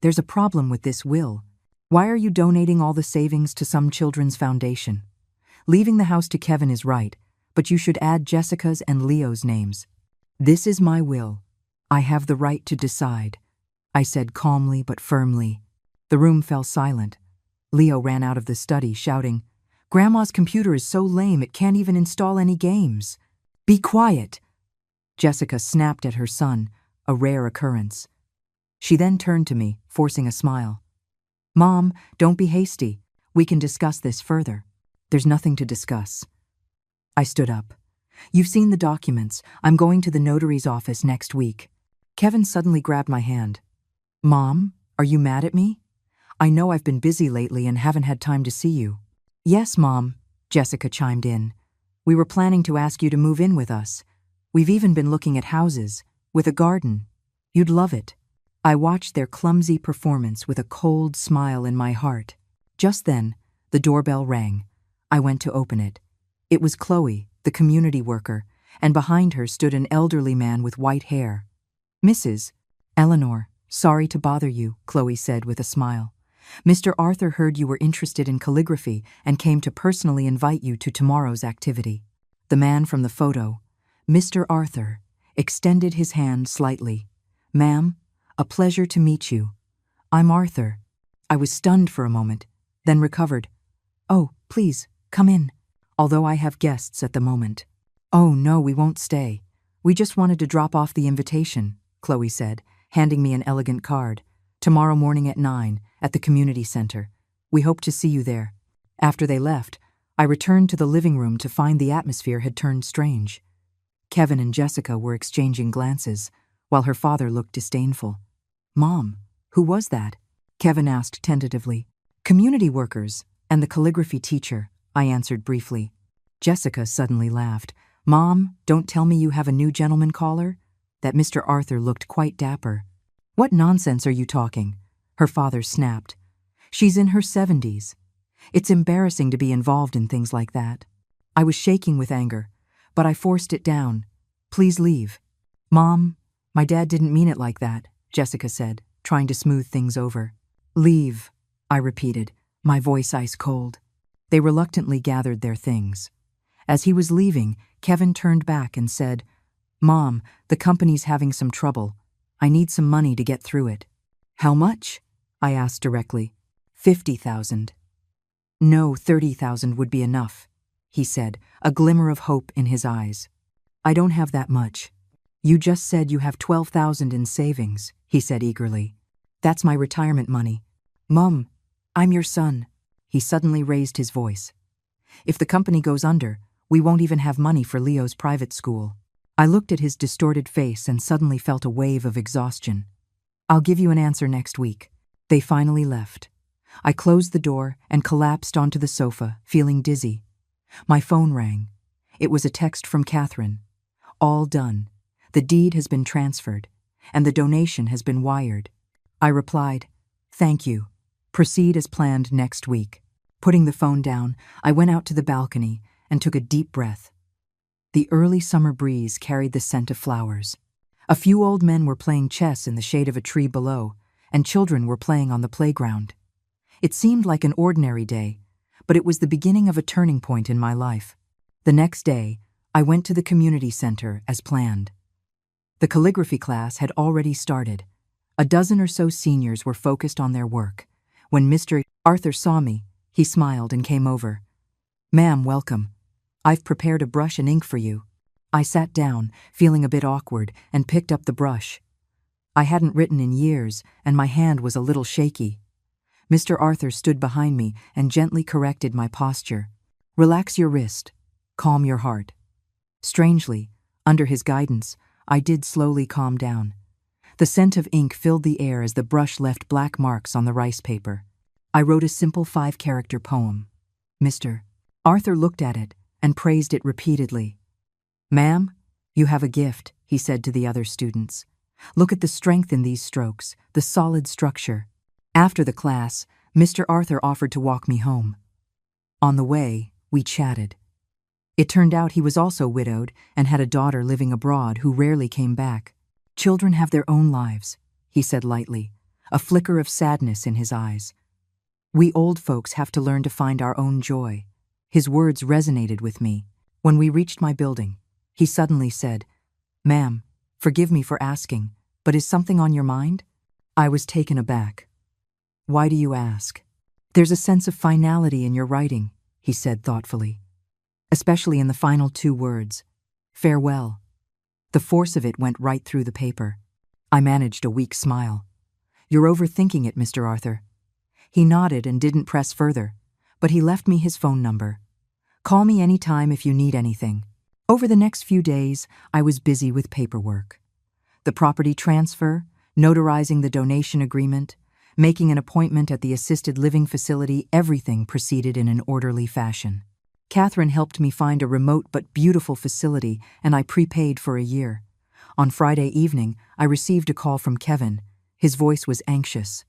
There's a problem with this will. Why are you donating all the savings to some children's foundation? Leaving the house to Kevin is right, but you should add Jessica's and Leo's names. This is my will. I have the right to decide, I said calmly but firmly. The room fell silent. Leo ran out of the study, shouting, Grandma's computer is so lame it can't even install any games. Be quiet! Jessica snapped at her son, a rare occurrence. She then turned to me, forcing a smile. Mom, don't be hasty. We can discuss this further. There's nothing to discuss. I stood up. You've seen the documents. I'm going to the notary's office next week. Kevin suddenly grabbed my hand. Mom, are you mad at me? I know I've been busy lately and haven't had time to see you. Yes, Mom, Jessica chimed in. We were planning to ask you to move in with us. We've even been looking at houses, with a garden. You'd love it. I watched their clumsy performance with a cold smile in my heart. Just then, the doorbell rang. I went to open it. It was Chloe, the community worker, and behind her stood an elderly man with white hair. Mrs. Eleanor, sorry to bother you, Chloe said with a smile. Mr. Arthur heard you were interested in calligraphy and came to personally invite you to tomorrow's activity. The man from the photo, Mr. Arthur, extended his hand slightly. Ma'am, a pleasure to meet you. I'm Arthur. I was stunned for a moment, then recovered. Oh, please, come in. Although I have guests at the moment. Oh, no, we won't stay. We just wanted to drop off the invitation, Chloe said, handing me an elegant card. Tomorrow morning at 9, at the community center. We hope to see you there. After they left, I returned to the living room to find the atmosphere had turned strange. Kevin and Jessica were exchanging glances, while her father looked disdainful. Mom, who was that? Kevin asked tentatively. Community workers and the calligraphy teacher, I answered briefly. Jessica suddenly laughed. Mom, don't tell me you have a new gentleman caller? That Mr. Arthur looked quite dapper. What nonsense are you talking? Her father snapped. She's in her 70s. It's embarrassing to be involved in things like that. I was shaking with anger, but I forced it down. Please leave. Mom, my dad didn't mean it like that, Jessica said, trying to smooth things over. Leave, I repeated, my voice ice cold. They reluctantly gathered their things. As he was leaving, Kevin turned back and said, Mom, the company's having some trouble. I need some money to get through it. How much? I asked directly. 50,000. No, 30,000 would be enough, he said, a glimmer of hope in his eyes. I don't have that much. You just said you have 12,000 in savings, he said eagerly. That's my retirement money. Mum, I'm your son. He suddenly raised his voice. If the company goes under, we won't even have money for Leo's private school. I looked at his distorted face and suddenly felt a wave of exhaustion. I'll give you an answer next week. They finally left. I closed the door and collapsed onto the sofa, feeling dizzy. My phone rang. It was a text from Catherine. All done. The deed has been transferred, and the donation has been wired. I replied, Thank you. Proceed as planned next week. Putting the phone down, I went out to the balcony and took a deep breath. The early summer breeze carried the scent of flowers. A few old men were playing chess in the shade of a tree below, and children were playing on the playground. It seemed like an ordinary day, but it was the beginning of a turning point in my life. The next day, I went to the community center as planned. The calligraphy class had already started. A dozen or so seniors were focused on their work. When Mr. Arthur saw me, he smiled and came over. Ma'am, welcome. I've prepared a brush and ink for you. I sat down, feeling a bit awkward, and picked up the brush. I hadn't written in years, and my hand was a little shaky. Mr. Arthur stood behind me and gently corrected my posture. Relax your wrist. Calm your heart. Strangely, under his guidance, I did slowly calm down. The scent of ink filled the air as the brush left black marks on the rice paper. I wrote a simple 5-character poem. Mr. Arthur looked at it and praised it repeatedly. Ma'am, you have a gift, he said to the other students. Look at the strength in these strokes, the solid structure. After the class, Mr. Arthur offered to walk me home. On the way, we chatted. It turned out he was also widowed and had a daughter living abroad who rarely came back. Children have their own lives, he said lightly, a flicker of sadness in his eyes. We old folks have to learn to find our own joy. His words resonated with me. When we reached my building, he suddenly said, "Ma'am, forgive me for asking, but is something on your mind?" I was taken aback. "Why do you ask?" "There's a sense of finality in your writing," he said thoughtfully, especially in the final 2 words, "farewell." The force of it went right through the paper. I managed a weak smile. "You're overthinking it, Mr. Arthur." He nodded and didn't press further, but he left me his phone number. "Call me any time if you need anything." Over the next few days, I was busy with paperwork. The property transfer, notarizing the donation agreement, making an appointment at the assisted living facility, everything proceeded in an orderly fashion. Catherine helped me find a remote but beautiful facility, and I prepaid for a year. On Friday evening, I received a call from Kevin. His voice was anxious.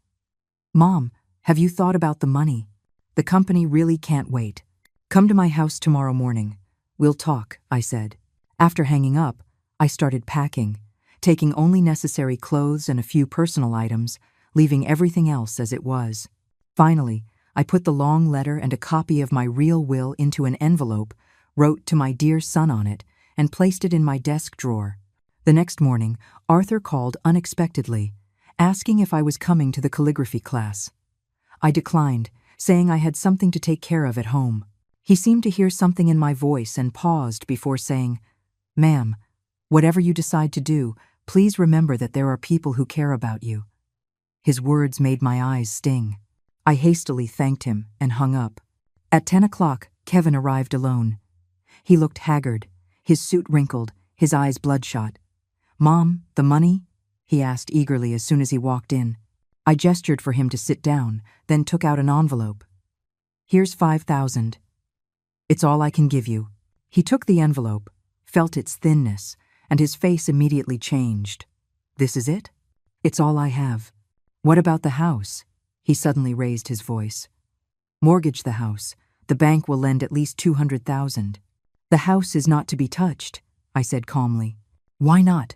"Mom, have you thought about the money? The company really can't wait. Come to my house tomorrow morning. We'll talk," I said. After hanging up, I started packing, taking only necessary clothes and a few personal items, leaving everything else as it was. Finally, I put the long letter and a copy of my real will into an envelope, wrote "to my dear son" on it, and placed it in my desk drawer. The next morning, Arthur called unexpectedly, asking if I was coming to the calligraphy class. I declined, saying I had something to take care of at home. He seemed to hear something in my voice and paused before saying, "Ma'am, whatever you decide to do, please remember that there are people who care about you." His words made my eyes sting. I hastily thanked him and hung up. At 10 o'clock, Kevin arrived alone. He looked haggard, his suit wrinkled, his eyes bloodshot. "Mom, the money?" he asked eagerly as soon as he walked in. I gestured for him to sit down, then took out an envelope. "Here's 5,000. It's all I can give you." He took the envelope, felt its thinness, and his face immediately changed. "This is it? It's all I have. What about the house?" He suddenly raised his voice. "Mortgage the house. The bank will lend at least 200,000. "The house is not to be touched," I said calmly. "Why not?"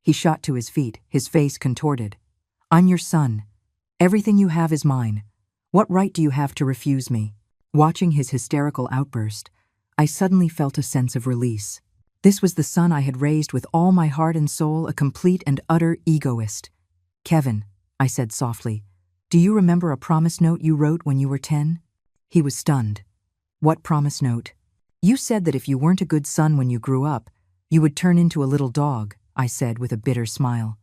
He shot to his feet, his face contorted. "I'm your son. Everything you have is mine. What right do you have to refuse me?" Watching his hysterical outburst, I suddenly felt a sense of release. This was the son I had raised with all my heart and soul, a complete and utter egoist. "Kevin," I said softly, "do you remember a promise note you wrote when you were 10? He was stunned. "What promise note?" "You said that if you weren't a good son when you grew up, you would turn into a little dog," I said with a bitter smile.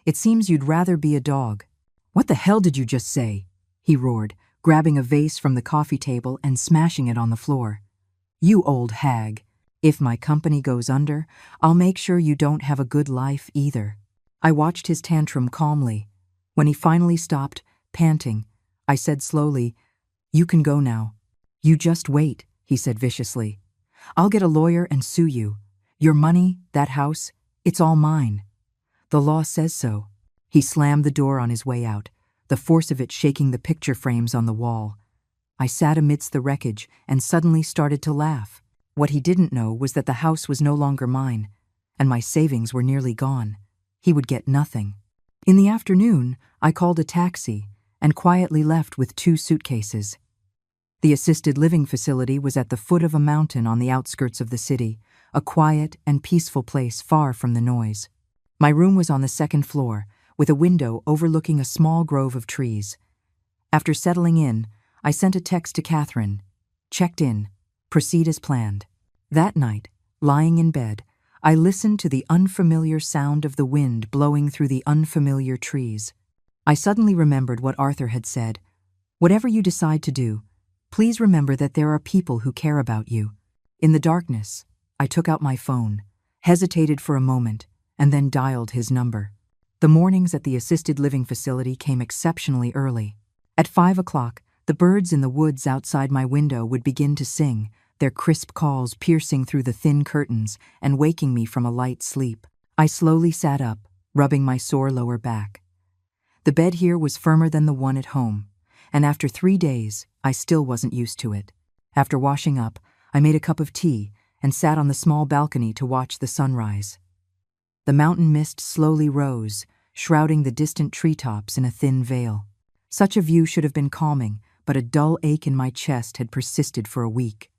"It seems you'd rather be a dog." "What the hell did you just say?" he roared, grabbing a vase from the coffee table and smashing it on the floor. "You old hag. If my company goes under, I'll make sure you don't have a good life either." I watched his tantrum calmly. When he finally stopped, panting, I said slowly, "You can go now." "You just wait," he said viciously. "I'll get a lawyer and sue you. Your money, that house, it's all mine. The law says so." He slammed the door on his way out, the force of it shaking the picture frames on the wall. I sat amidst the wreckage and suddenly started to laugh. What he didn't know was that the house was no longer mine, and my savings were nearly gone. He would get nothing. In the afternoon, I called a taxi and quietly left with 2 suitcases. The assisted living facility was at the foot of a mountain on the outskirts of the city, a quiet and peaceful place far from the noise. My room was on the 2nd floor, with a window overlooking a small grove of trees. After settling in, I sent a text to Catherine. "Checked in. Proceed as planned." That night, lying in bed, I listened to the unfamiliar sound of the wind blowing through the unfamiliar trees. I suddenly remembered what Arthur had said. "Whatever you decide to do, please remember that there are people who care about you." In the darkness, I took out my phone, hesitated for a moment, and then dialed his number. The mornings at the assisted living facility came exceptionally early. At 5 o'clock, the birds in the woods outside my window would begin to sing, their crisp calls piercing through the thin curtains and waking me from a light sleep. I slowly sat up, rubbing my sore lower back. The bed here was firmer than the one at home, and after 3 days, I still wasn't used to it. After washing up, I made a cup of tea and sat on the small balcony to watch the sunrise. The mountain mist slowly rose, shrouding the distant treetops in a thin veil. Such a view should have been calming, but a dull ache in my chest had persisted for a week.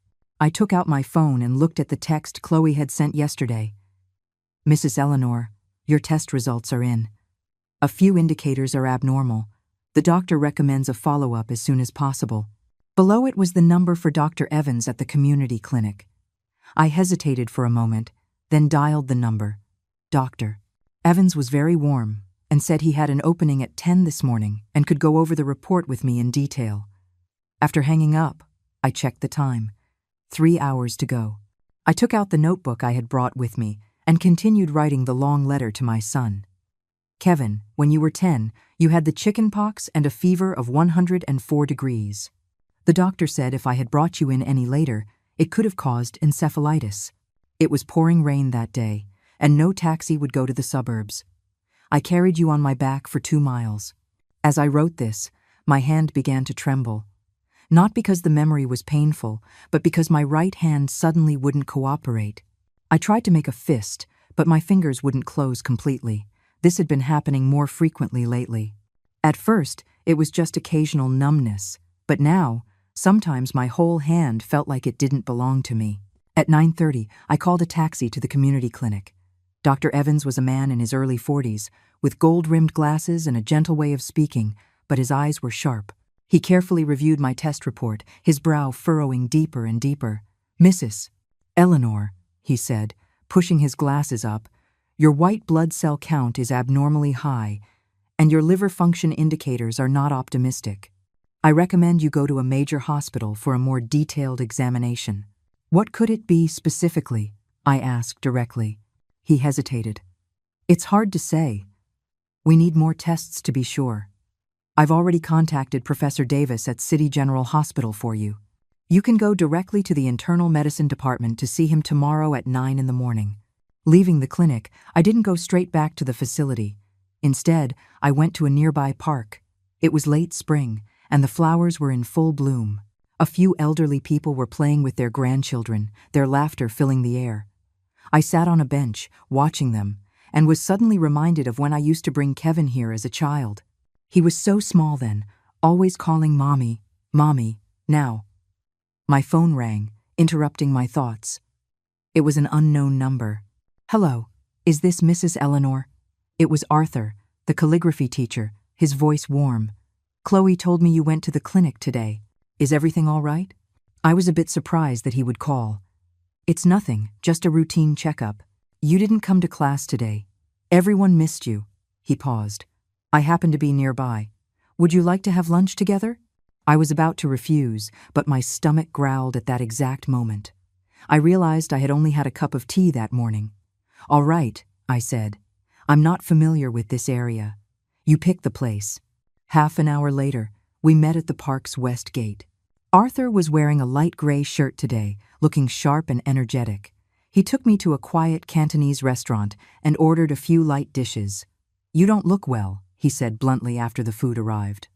I took out my phone and looked at the text Chloe had sent yesterday. "Mrs. Eleanor, your test results are in. A few indicators are abnormal. The doctor recommends a follow-up as soon as possible." Below it was the number for Dr. Evans at the community clinic. I hesitated for a moment, then dialed the number. Dr. Evans was very warm and said he had an opening at 10 this morning and could go over the report with me in detail. After hanging up, I checked the time. 3 hours to go. I took out the notebook I had brought with me and continued writing the long letter to my son. "Kevin, when you were 10, you had the chicken pox and a fever of 104 degrees. The doctor said if I had brought you in any later, it could have caused encephalitis. It was pouring rain that day, and no taxi would go to the suburbs. I carried you on my back for 2 miles. As I wrote this, my hand began to tremble. Not because the memory was painful, but because my right hand suddenly wouldn't cooperate. I tried to make a fist, but my fingers wouldn't close completely. This had been happening more frequently lately. At first, it was just occasional numbness, but now, sometimes my whole hand felt like it didn't belong to me. At 9:30, I called a taxi to the community clinic. Dr. Evans was a man in his early 40s, with gold-rimmed glasses and a gentle way of speaking, but his eyes were sharp. He carefully reviewed my test report, his brow furrowing deeper and deeper. "Mrs. Eleanor," he said, pushing his glasses up, "your white blood cell count is abnormally high, and your liver function indicators are not optimistic. I recommend you go to a major hospital for a more detailed examination." "What could it be specifically?" I asked directly. He hesitated. "It's hard to say. We need more tests to be sure. I've already contacted Professor Davis at City General Hospital for you. You can go directly to the internal medicine department to see him tomorrow at 9 in the morning." Leaving the clinic, I didn't go straight back to the facility. Instead, I went to a nearby park. It was late spring, and the flowers were in full bloom. A few elderly people were playing with their grandchildren, their laughter filling the air. I sat on a bench, watching them, and was suddenly reminded of when I used to bring Kevin here as a child. He was so small then, always calling Mommy, Mommy, now. My phone rang, interrupting my thoughts. It was an unknown number. "Hello, is this Mrs. Eleanor?" It was Arthur, the calligraphy teacher, his voice warm. "Chloe told me you went to the clinic today. Is everything all right?" I was a bit surprised that he would call. "It's nothing, just a routine checkup. You didn't come to class today. Everyone missed you." He paused. "I happened to be nearby. Would you like to have lunch together?" I was about to refuse, but my stomach growled at that exact moment. I realized I had only had a cup of tea that morning. "All right," I said. "I'm not familiar with this area. You pick the place." Half an hour later, we met at the park's west gate. Arthur was wearing a light gray shirt today, looking sharp and energetic. He took me to a quiet Cantonese restaurant and ordered a few light dishes. "You don't look well," he said bluntly after the food arrived.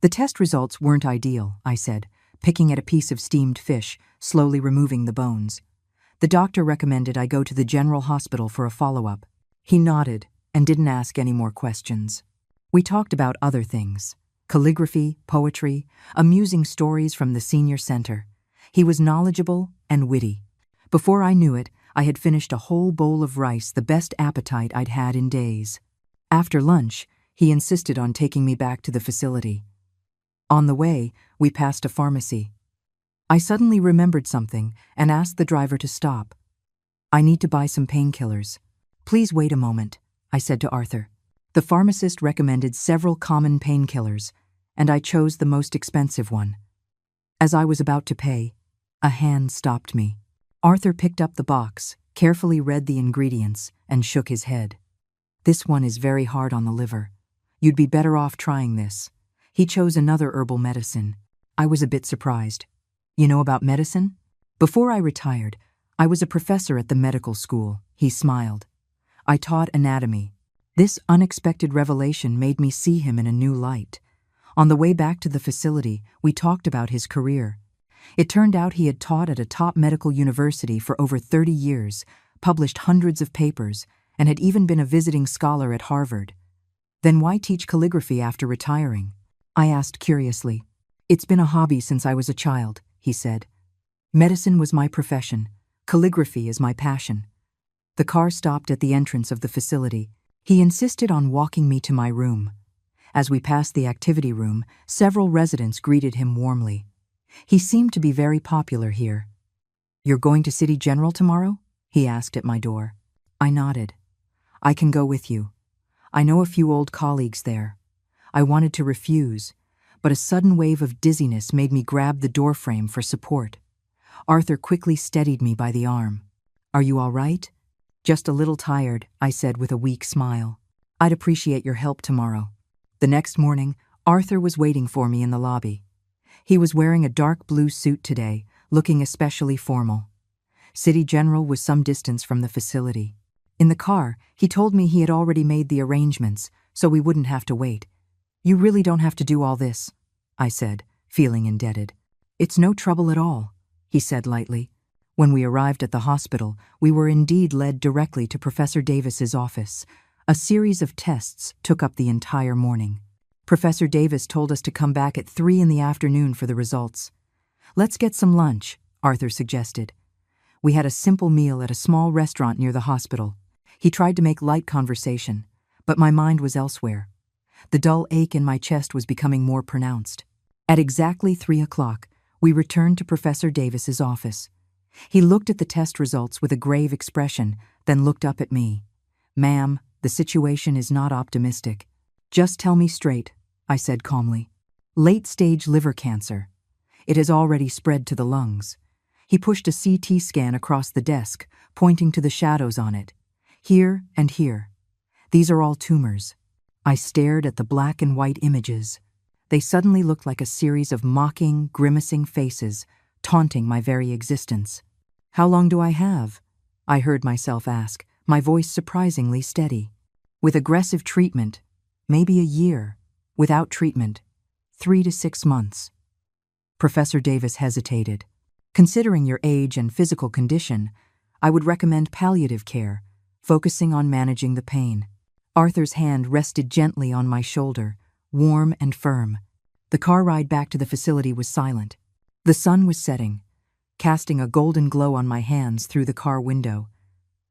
"The test results weren't ideal," I said, picking at a piece of steamed fish, slowly removing the bones. "The doctor recommended I go to the general hospital for a follow-up." He nodded and didn't ask any more questions. We talked about other things: calligraphy, poetry, amusing stories from the senior center. He was knowledgeable and witty. Before I knew it, I had finished a whole bowl of rice, the best appetite I'd had in days. After lunch, he insisted on taking me back to the facility. On the way, we passed a pharmacy. I suddenly remembered something and asked the driver to stop. "I need to buy some painkillers. Please wait a moment," I said to Arthur. The pharmacist recommended several common painkillers, and I chose the most expensive one. As I was about to pay, a hand stopped me. Arthur picked up the box, carefully read the ingredients, and shook his head. "This one is very hard on the liver. You'd be better off trying this." He chose another herbal medicine. I was a bit surprised. "You know about medicine?" "Before I retired, I was a professor at the medical school," he smiled. "I taught anatomy." This unexpected revelation made me see him in a new light. On the way back to the facility, we talked about his career. It turned out he had taught at a top medical university for over 30 years, published hundreds of papers, and had even been a visiting scholar at Harvard. Then why teach calligraphy after retiring? I asked curiously. It's been a hobby since I was a child, he said. Medicine was my profession. Calligraphy is my passion. The car stopped at the entrance of the facility. He insisted on walking me to my room. As we passed the activity room, several residents greeted him warmly. He seemed to be very popular here. You're going to City General tomorrow? He asked at my door. I nodded. I can go with you. I know a few old colleagues there. I wanted to refuse, but a sudden wave of dizziness made me grab the doorframe for support. Arthur quickly steadied me by the arm. Are you all right? Just a little tired, I said with a weak smile. I'd appreciate your help tomorrow. The next morning, Arthur was waiting for me in the lobby. He was wearing a dark blue suit today, looking especially formal. City General was some distance from the facility. In the car, he told me he had already made the arrangements, so we wouldn't have to wait. You really don't have to do all this, I said, feeling indebted. It's no trouble at all, he said lightly. When we arrived at the hospital, we were indeed led directly to Professor Davis's office. A series of tests took up the entire morning. Professor Davis told us to come back at 3 in the afternoon for the results. Let's get some lunch, Arthur suggested. We had a simple meal at a small restaurant near the hospital. He tried to make light conversation, but my mind was elsewhere. The dull ache in my chest was becoming more pronounced. At exactly 3 o'clock, we returned to Professor Davis's office. He looked at the test results with a grave expression, then looked up at me. Ma'am, the situation is not optimistic. Just tell me straight, I said calmly. Late-stage liver cancer. It has already spread to the lungs. He pushed a CT scan across the desk, pointing to the shadows on it. Here and here. These are all tumors. I stared at the black and white images. They suddenly looked like a series of mocking, grimacing faces, taunting my very existence. How long do I have? I heard myself ask, my voice surprisingly steady. With aggressive treatment, maybe a year. Without treatment, 3 to 6 months. Professor Davis hesitated. Considering your age and physical condition, I would recommend palliative care, focusing on managing the pain. Arthur's hand rested gently on my shoulder, warm and firm. The car ride back to the facility was silent. The sun was setting, casting a golden glow on my hands through the car window.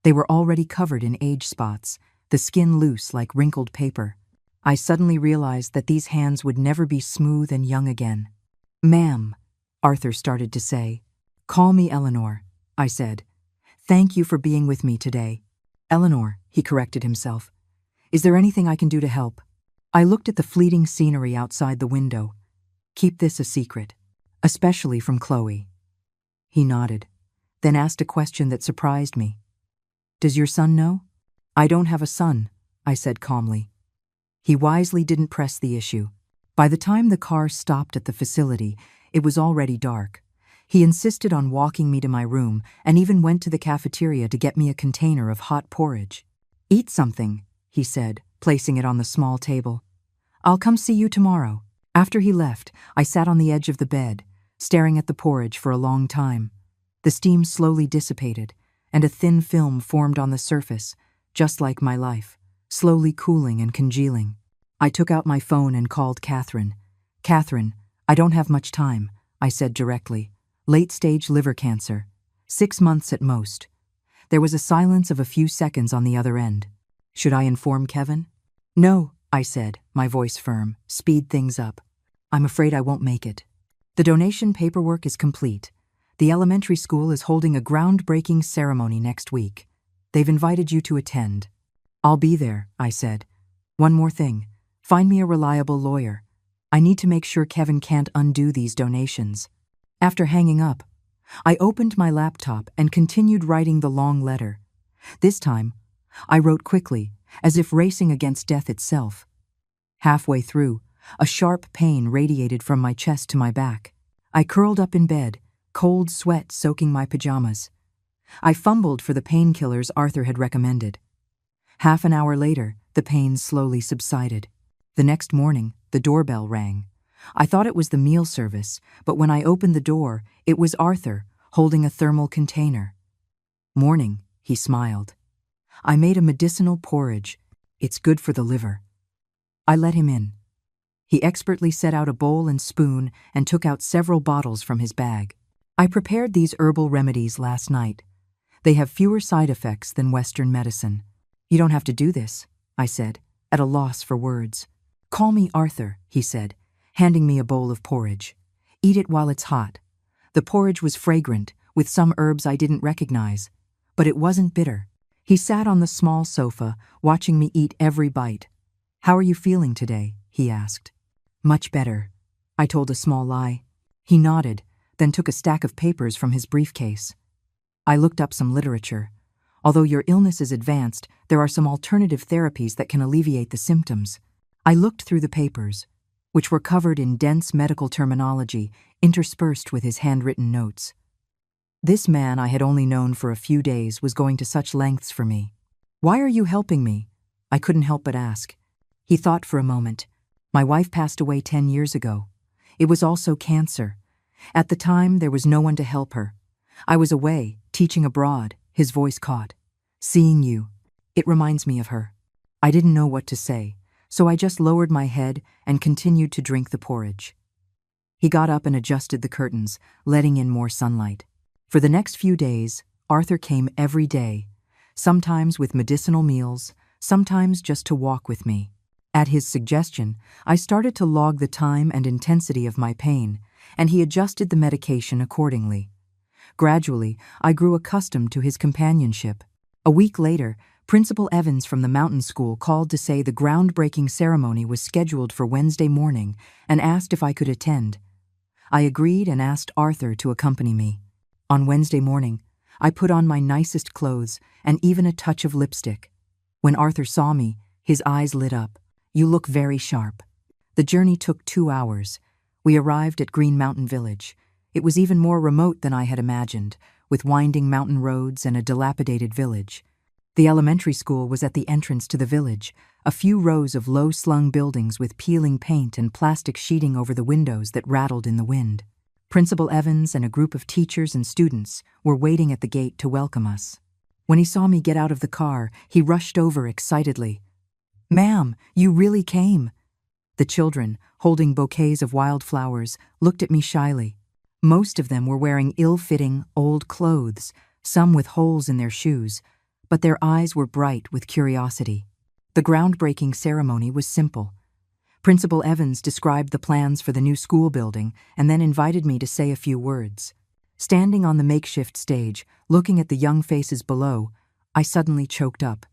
They were already covered in age spots, the skin loose like wrinkled paper. I suddenly realized that these hands would never be smooth and young again. Ma'am, Arthur started to say. Call me Eleanor, I said. Thank you for being with me today. Eleanor, he corrected himself. Is there anything I can do to help? I looked at the fleeting scenery outside the window. Keep this a secret, especially from Chloe. He nodded, then asked a question that surprised me. Does your son know? I don't have a son, I said calmly. He wisely didn't press the issue. By the time the car stopped at the facility, it was already dark. He insisted on walking me to my room and even went to the cafeteria to get me a container of hot porridge. Eat something, he said, placing it on the small table. I'll come see you tomorrow. After he left, I sat on the edge of the bed, staring at the porridge for a long time. The steam slowly dissipated, and a thin film formed on the surface, just like my life, slowly cooling and congealing. I took out my phone and called Catherine. Catherine, I don't have much time, I said directly. Late-stage liver cancer. 6 months at most. There was a silence of a few seconds on the other end. Should I inform Kevin? No, I said, my voice firm. Speed things up. I'm afraid I won't make it. The donation paperwork is complete. The elementary school is holding a groundbreaking ceremony next week. They've invited you to attend. I'll be there, I said. One more thing. Find me a reliable lawyer. I need to make sure Kevin can't undo these donations. After hanging up, I opened my laptop and continued writing the long letter. This time, I wrote quickly, as if racing against death itself. Halfway through, a sharp pain radiated from my chest to my back. I curled up in bed, cold sweat soaking my pajamas. I fumbled for the painkillers Arthur had recommended. Half an hour later, the pain slowly subsided. The next morning, the doorbell rang. I thought it was the meal service, but when I opened the door, it was Arthur, holding a thermal container. "Morning," he smiled. "I made a medicinal porridge. It's good for the liver." I let him in. He expertly set out a bowl and spoon and took out several bottles from his bag. "I prepared these herbal remedies last night. They have fewer side effects than Western medicine." "You don't have to do this," I said, at a loss for words. "Call me Arthur," he said, handing me a bowl of porridge. "Eat it while it's hot." The porridge was fragrant, with some herbs I didn't recognize, but it wasn't bitter. He sat on the small sofa, watching me eat every bite. "How are you feeling today?" he asked. "Much better," I told a small lie. He nodded, then took a stack of papers from his briefcase. "I looked up some literature. Although your illness is advanced, there are some alternative therapies that can alleviate the symptoms." I looked through the papers, which were covered in dense medical terminology interspersed with his handwritten notes. This man I had only known for a few days was going to such lengths for me. "Why are you helping me?" I couldn't help but ask. He thought for a moment. "My wife passed away 10 years ago. It was also cancer. At the time, there was no one to help her. I was away, teaching abroad." His voice caught. "Seeing you, it reminds me of her." I didn't know what to say, so I just lowered my head and continued to drink the porridge. He got up and adjusted the curtains, letting in more sunlight. For the next few days, Arthur came every day, sometimes with medicinal meals, sometimes just to walk with me. At his suggestion, I started to log the time and intensity of my pain, and he adjusted the medication accordingly. Gradually, I grew accustomed to his companionship. A week later, Principal Evans from the mountain school called to say the groundbreaking ceremony was scheduled for Wednesday morning and asked if I could attend. I agreed and asked Arthur to accompany me. On Wednesday morning, I put on my nicest clothes and even a touch of lipstick. When Arthur saw me, his eyes lit up. "You look very sharp." The journey took 2 hours. We arrived at Green Mountain Village. It was even more remote than I had imagined, with winding mountain roads and a dilapidated village. The elementary school was at the entrance to the village, a few rows of low-slung buildings with peeling paint and plastic sheeting over the windows that rattled in the wind. Principal Evans and a group of teachers and students were waiting at the gate to welcome us. When he saw me get out of the car, he rushed over excitedly. "Ma'am, you really came." The children, holding bouquets of wildflowers, looked at me shyly. Most of them were wearing ill-fitting, old clothes, some with holes in their shoes, but their eyes were bright with curiosity. The groundbreaking ceremony was simple. Principal Evans described the plans for the new school building and then invited me to say a few words. Standing on the makeshift stage, looking at the young faces below, I suddenly choked up.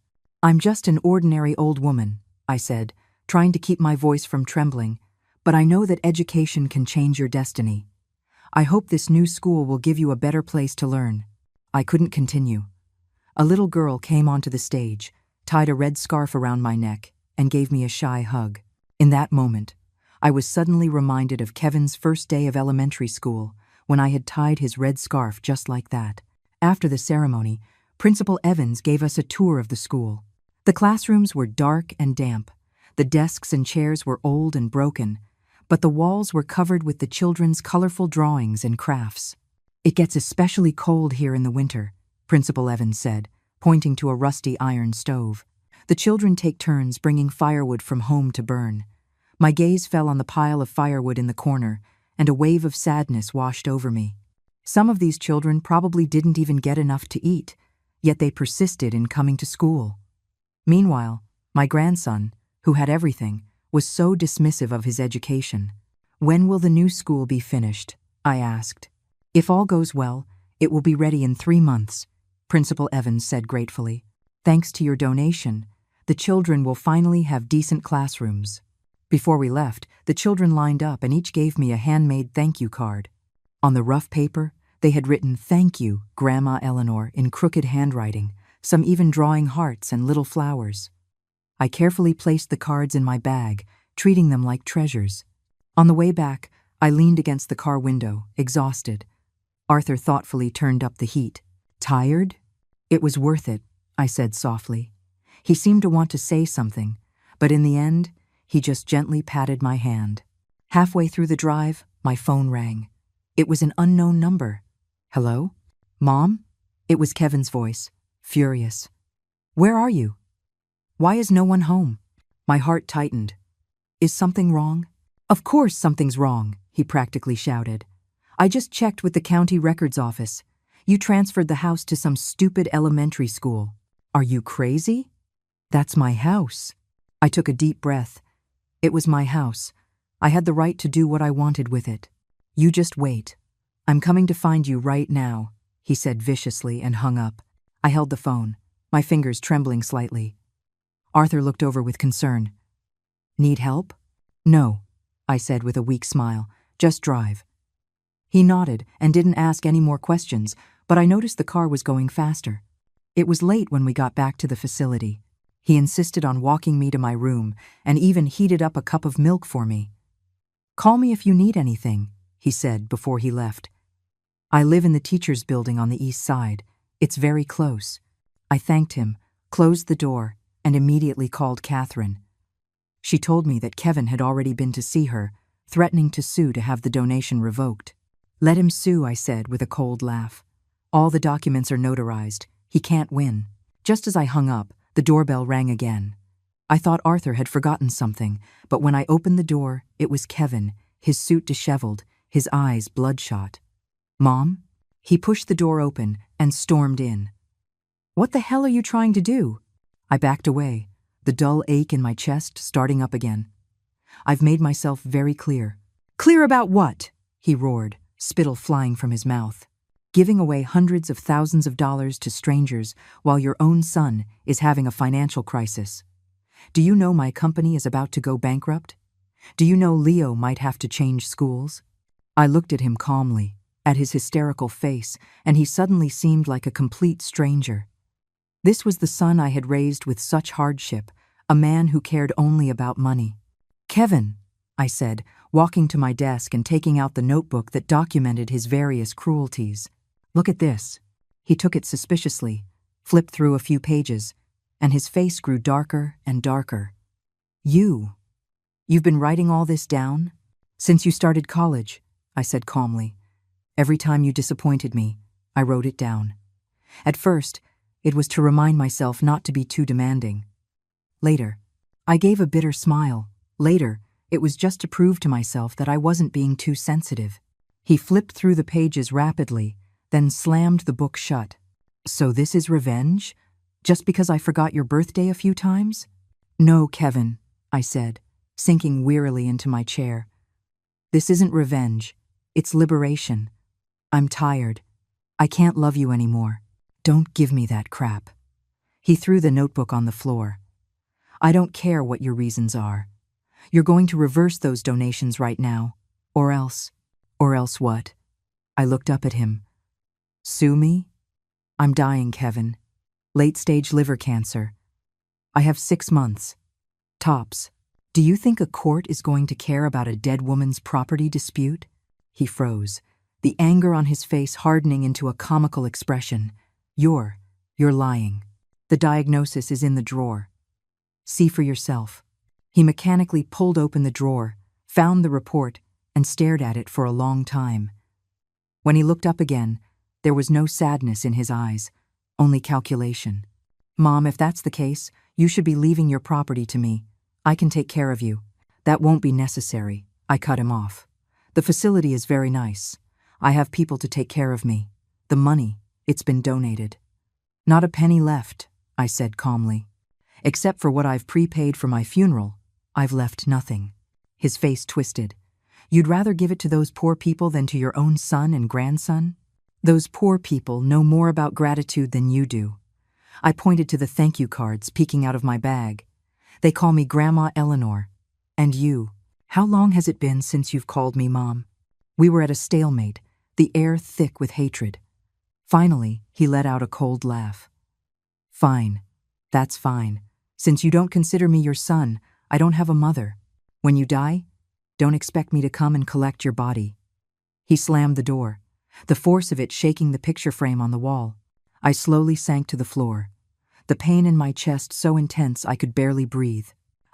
"I'm just an ordinary old woman," I said, trying to keep my voice from trembling, "but I know that education can change your destiny. I hope this new school will give you a better place to learn." I couldn't continue. A little girl came onto the stage, tied a red scarf around my neck, and gave me a shy hug. In that moment, I was suddenly reminded of Kevin's first day of elementary school, when I had tied his red scarf just like that. After the ceremony, Principal Evans gave us a tour of the school. The classrooms were dark and damp. The desks and chairs were old and broken, but the walls were covered with the children's colorful drawings and crafts. "It gets especially cold here in the winter," Principal Evans said, pointing to a rusty iron stove. "The children take turns bringing firewood from home to burn." My gaze fell on the pile of firewood in the corner, and a wave of sadness washed over me. Some of these children probably didn't even get enough to eat, yet they persisted in coming to school. Meanwhile, my grandson, who had everything, was so dismissive of his education. "When will the new school be finished?" I asked. "If all goes well, it will be ready in 3 months," Principal Evans said gratefully. "Thanks to your donation, the children will finally have decent classrooms." Before we left, the children lined up and each gave me a handmade thank you card. On the rough paper, they had written, "Thank you, Grandma Eleanor," in crooked handwriting, some even drawing hearts and little flowers. I carefully placed the cards in my bag, treating them like treasures. On the way back, I leaned against the car window, exhausted. Arthur thoughtfully turned up the heat. "Tired?" "It was worth it," I said softly. He seemed to want to say something, but in the end, he just gently patted my hand. Halfway through the drive, my phone rang. It was an unknown number. Hello? Mom? It was Kevin's voice, furious. Where are you? Why is no one home? My heart tightened. Is something wrong? Of course something's wrong, he practically shouted. I just checked with the county records office. You transferred the house to some stupid elementary school. Are you crazy? That's my house. I took a deep breath. It was my house. I had the right to do what I wanted with it. You just wait. I'm coming to find you right now, he said viciously and hung up. I held the phone, my fingers trembling slightly. Arthur looked over with concern. Need help? No, I said with a weak smile. Just drive. He nodded and didn't ask any more questions, but I noticed the car was going faster. It was late when we got back to the facility. He insisted on walking me to my room and even heated up a cup of milk for me. Call me if you need anything, he said before he left. I live in the teacher's building on the east side. It's very close. I thanked him, closed the door, and immediately called Catherine. She told me that Kevin had already been to see her, threatening to sue to have the donation revoked. Let him sue, I said with a cold laugh. All the documents are notarized. He can't win. Just as I hung up, the doorbell rang again. I thought Arthur had forgotten something, but when I opened the door, it was Kevin, his suit disheveled, his eyes bloodshot. Mom? He pushed the door open and stormed in. What the hell are you trying to do? I backed away, the dull ache in my chest starting up again. I've made myself very clear. Clear about what? He roared, spittle flying from his mouth. Giving away hundreds of thousands of dollars to strangers while your own son is having a financial crisis. Do you know my company is about to go bankrupt? Do you know Leo might have to change schools? I looked at him calmly, at his hysterical face, and he suddenly seemed like a complete stranger. This was the son I had raised with such hardship, a man who cared only about money. Kevin, I said, walking to my desk and taking out the notebook that documented his various cruelties. Look at this. He took it suspiciously, flipped through a few pages, and his face grew darker and darker. You've been writing all this down? Since you started college, I said calmly. Every time you disappointed me, I wrote it down. At first, it was to remind myself not to be too demanding. Later, I gave a bitter smile. Later, it was just to prove to myself that I wasn't being too sensitive. He flipped through the pages rapidly, then slammed the book shut. So this is revenge? Just because I forgot your birthday a few times? No, Kevin, I said, sinking wearily into my chair. This isn't revenge. It's liberation. I'm tired. I can't love you anymore. Don't give me that crap. He threw the notebook on the floor. I don't care what your reasons are. You're going to reverse those donations right now. Or else what? I looked up at him. Sue me? I'm dying, Kevin. Late-stage liver cancer. I have 6 months. Tops. Do you think a court is going to care about a dead woman's property dispute? He froze, the anger on his face hardening into a comical expression. You're lying. The diagnosis is in the drawer. See for yourself. He mechanically pulled open the drawer, found the report, and stared at it for a long time. When he looked up again, there was no sadness in his eyes, only calculation. Mom, if that's the case, you should be leaving your property to me. I can take care of you. That won't be necessary. I cut him off. The facility is very nice. I have people to take care of me. The money, it's been donated. Not a penny left, I said calmly. Except for what I've prepaid for my funeral, I've left nothing. His face twisted. You'd rather give it to those poor people than to your own son and grandson? Those poor people know more about gratitude than you do. I pointed to the thank you cards peeking out of my bag. They call me Grandma Eleanor. And you, how long has it been since you've called me Mom? We were at a stalemate, the air thick with hatred. Finally, he let out a cold laugh. Fine. That's fine. Since you don't consider me your son, I don't have a mother. When you die, don't expect me to come and collect your body. He slammed the door, the force of it shaking the picture frame on the wall. I slowly sank to the floor, the pain in my chest so intense I could barely breathe.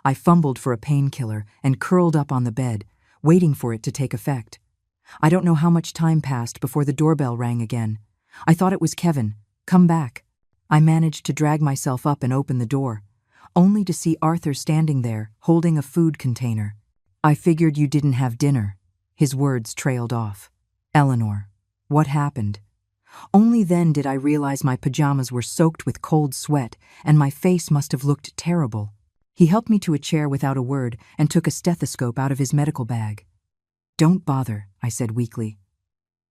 I fumbled for a painkiller and curled up on the bed, waiting for it to take effect. I don't know how much time passed before the doorbell rang again. I thought it was Kevin. Come back. I managed to drag myself up and open the door, only to see Arthur standing there, holding a food container. I figured you didn't have dinner. His words trailed off. Eleanor, what happened? Only then did I realize my pajamas were soaked with cold sweat and my face must have looked terrible. He helped me to a chair without a word and took a stethoscope out of his medical bag. Don't bother, I said weakly.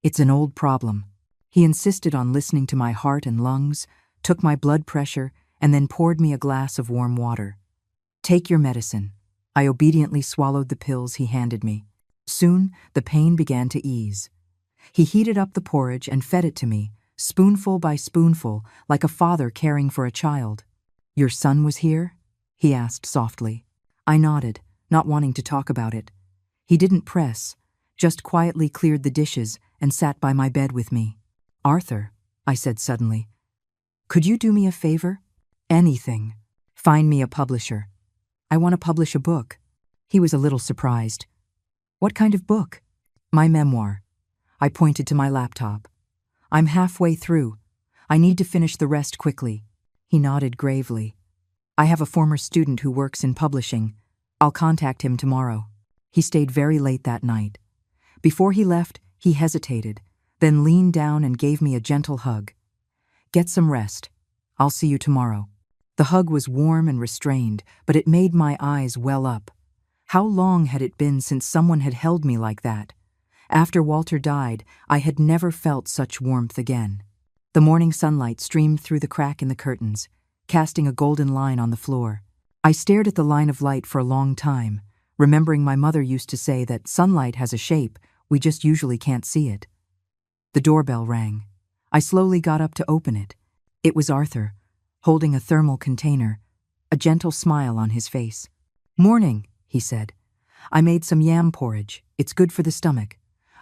It's an old problem. He insisted on listening to my heart and lungs, took my blood pressure, and then poured me a glass of warm water. Take your medicine. I obediently swallowed the pills he handed me. Soon, the pain began to ease. He heated up the porridge and fed it to me, spoonful by spoonful, like a father caring for a child. Your son was here? He asked softly. I nodded, not wanting to talk about it. He didn't press, just quietly cleared the dishes and sat by my bed with me. Arthur, I said suddenly, could you do me a favor? Anything. Find me a publisher. I want to publish a book. He was a little surprised. What kind of book? My memoir. I pointed to my laptop. I'm halfway through. I need to finish the rest quickly. He nodded gravely. I have a former student who works in publishing. I'll contact him tomorrow. He stayed very late that night. Before he left, he hesitated, then leaned down and gave me a gentle hug. Get some rest. I'll see you tomorrow. The hug was warm and restrained, but it made my eyes well up. How long had it been since someone had held me like that? After Walter died, I had never felt such warmth again. The morning sunlight streamed through the crack in the curtains, casting a golden line on the floor. I stared at the line of light for a long time, remembering my mother used to say that sunlight has a shape, we just usually can't see it. The doorbell rang. I slowly got up to open it. It was Arthur, holding a thermal container, a gentle smile on his face. Morning, he said. I made some yam porridge. It's good for the stomach.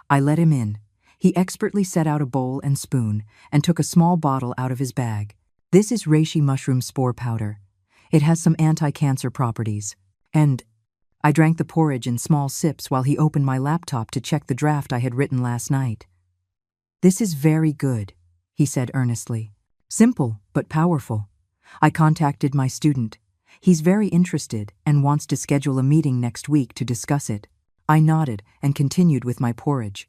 I let him in. He expertly set out a bowl and spoon and took a small bottle out of his bag. This is reishi mushroom spore powder. It has some anti-cancer properties. And I drank the porridge in small sips while he opened my laptop to check the draft I had written last night. This is very good, he said earnestly. Simple, but powerful. I contacted my student. He's very interested and wants to schedule a meeting next week to discuss it. I nodded and continued with my porridge.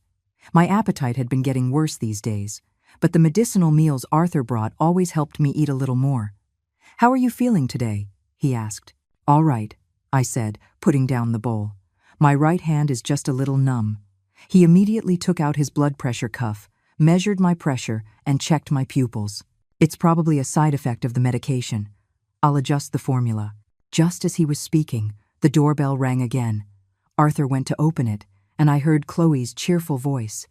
My appetite had been getting worse these days, but the medicinal meals Arthur brought always helped me eat a little more. How are you feeling today? He asked. All right, I said, putting down the bowl. My right hand is just a little numb. He immediately took out his blood pressure cuff, measured my pressure, and checked my pupils. It's probably a side effect of the medication. I'll adjust the formula. Just as he was speaking, the doorbell rang again. Arthur went to open it, and I heard Chloe's cheerful voice.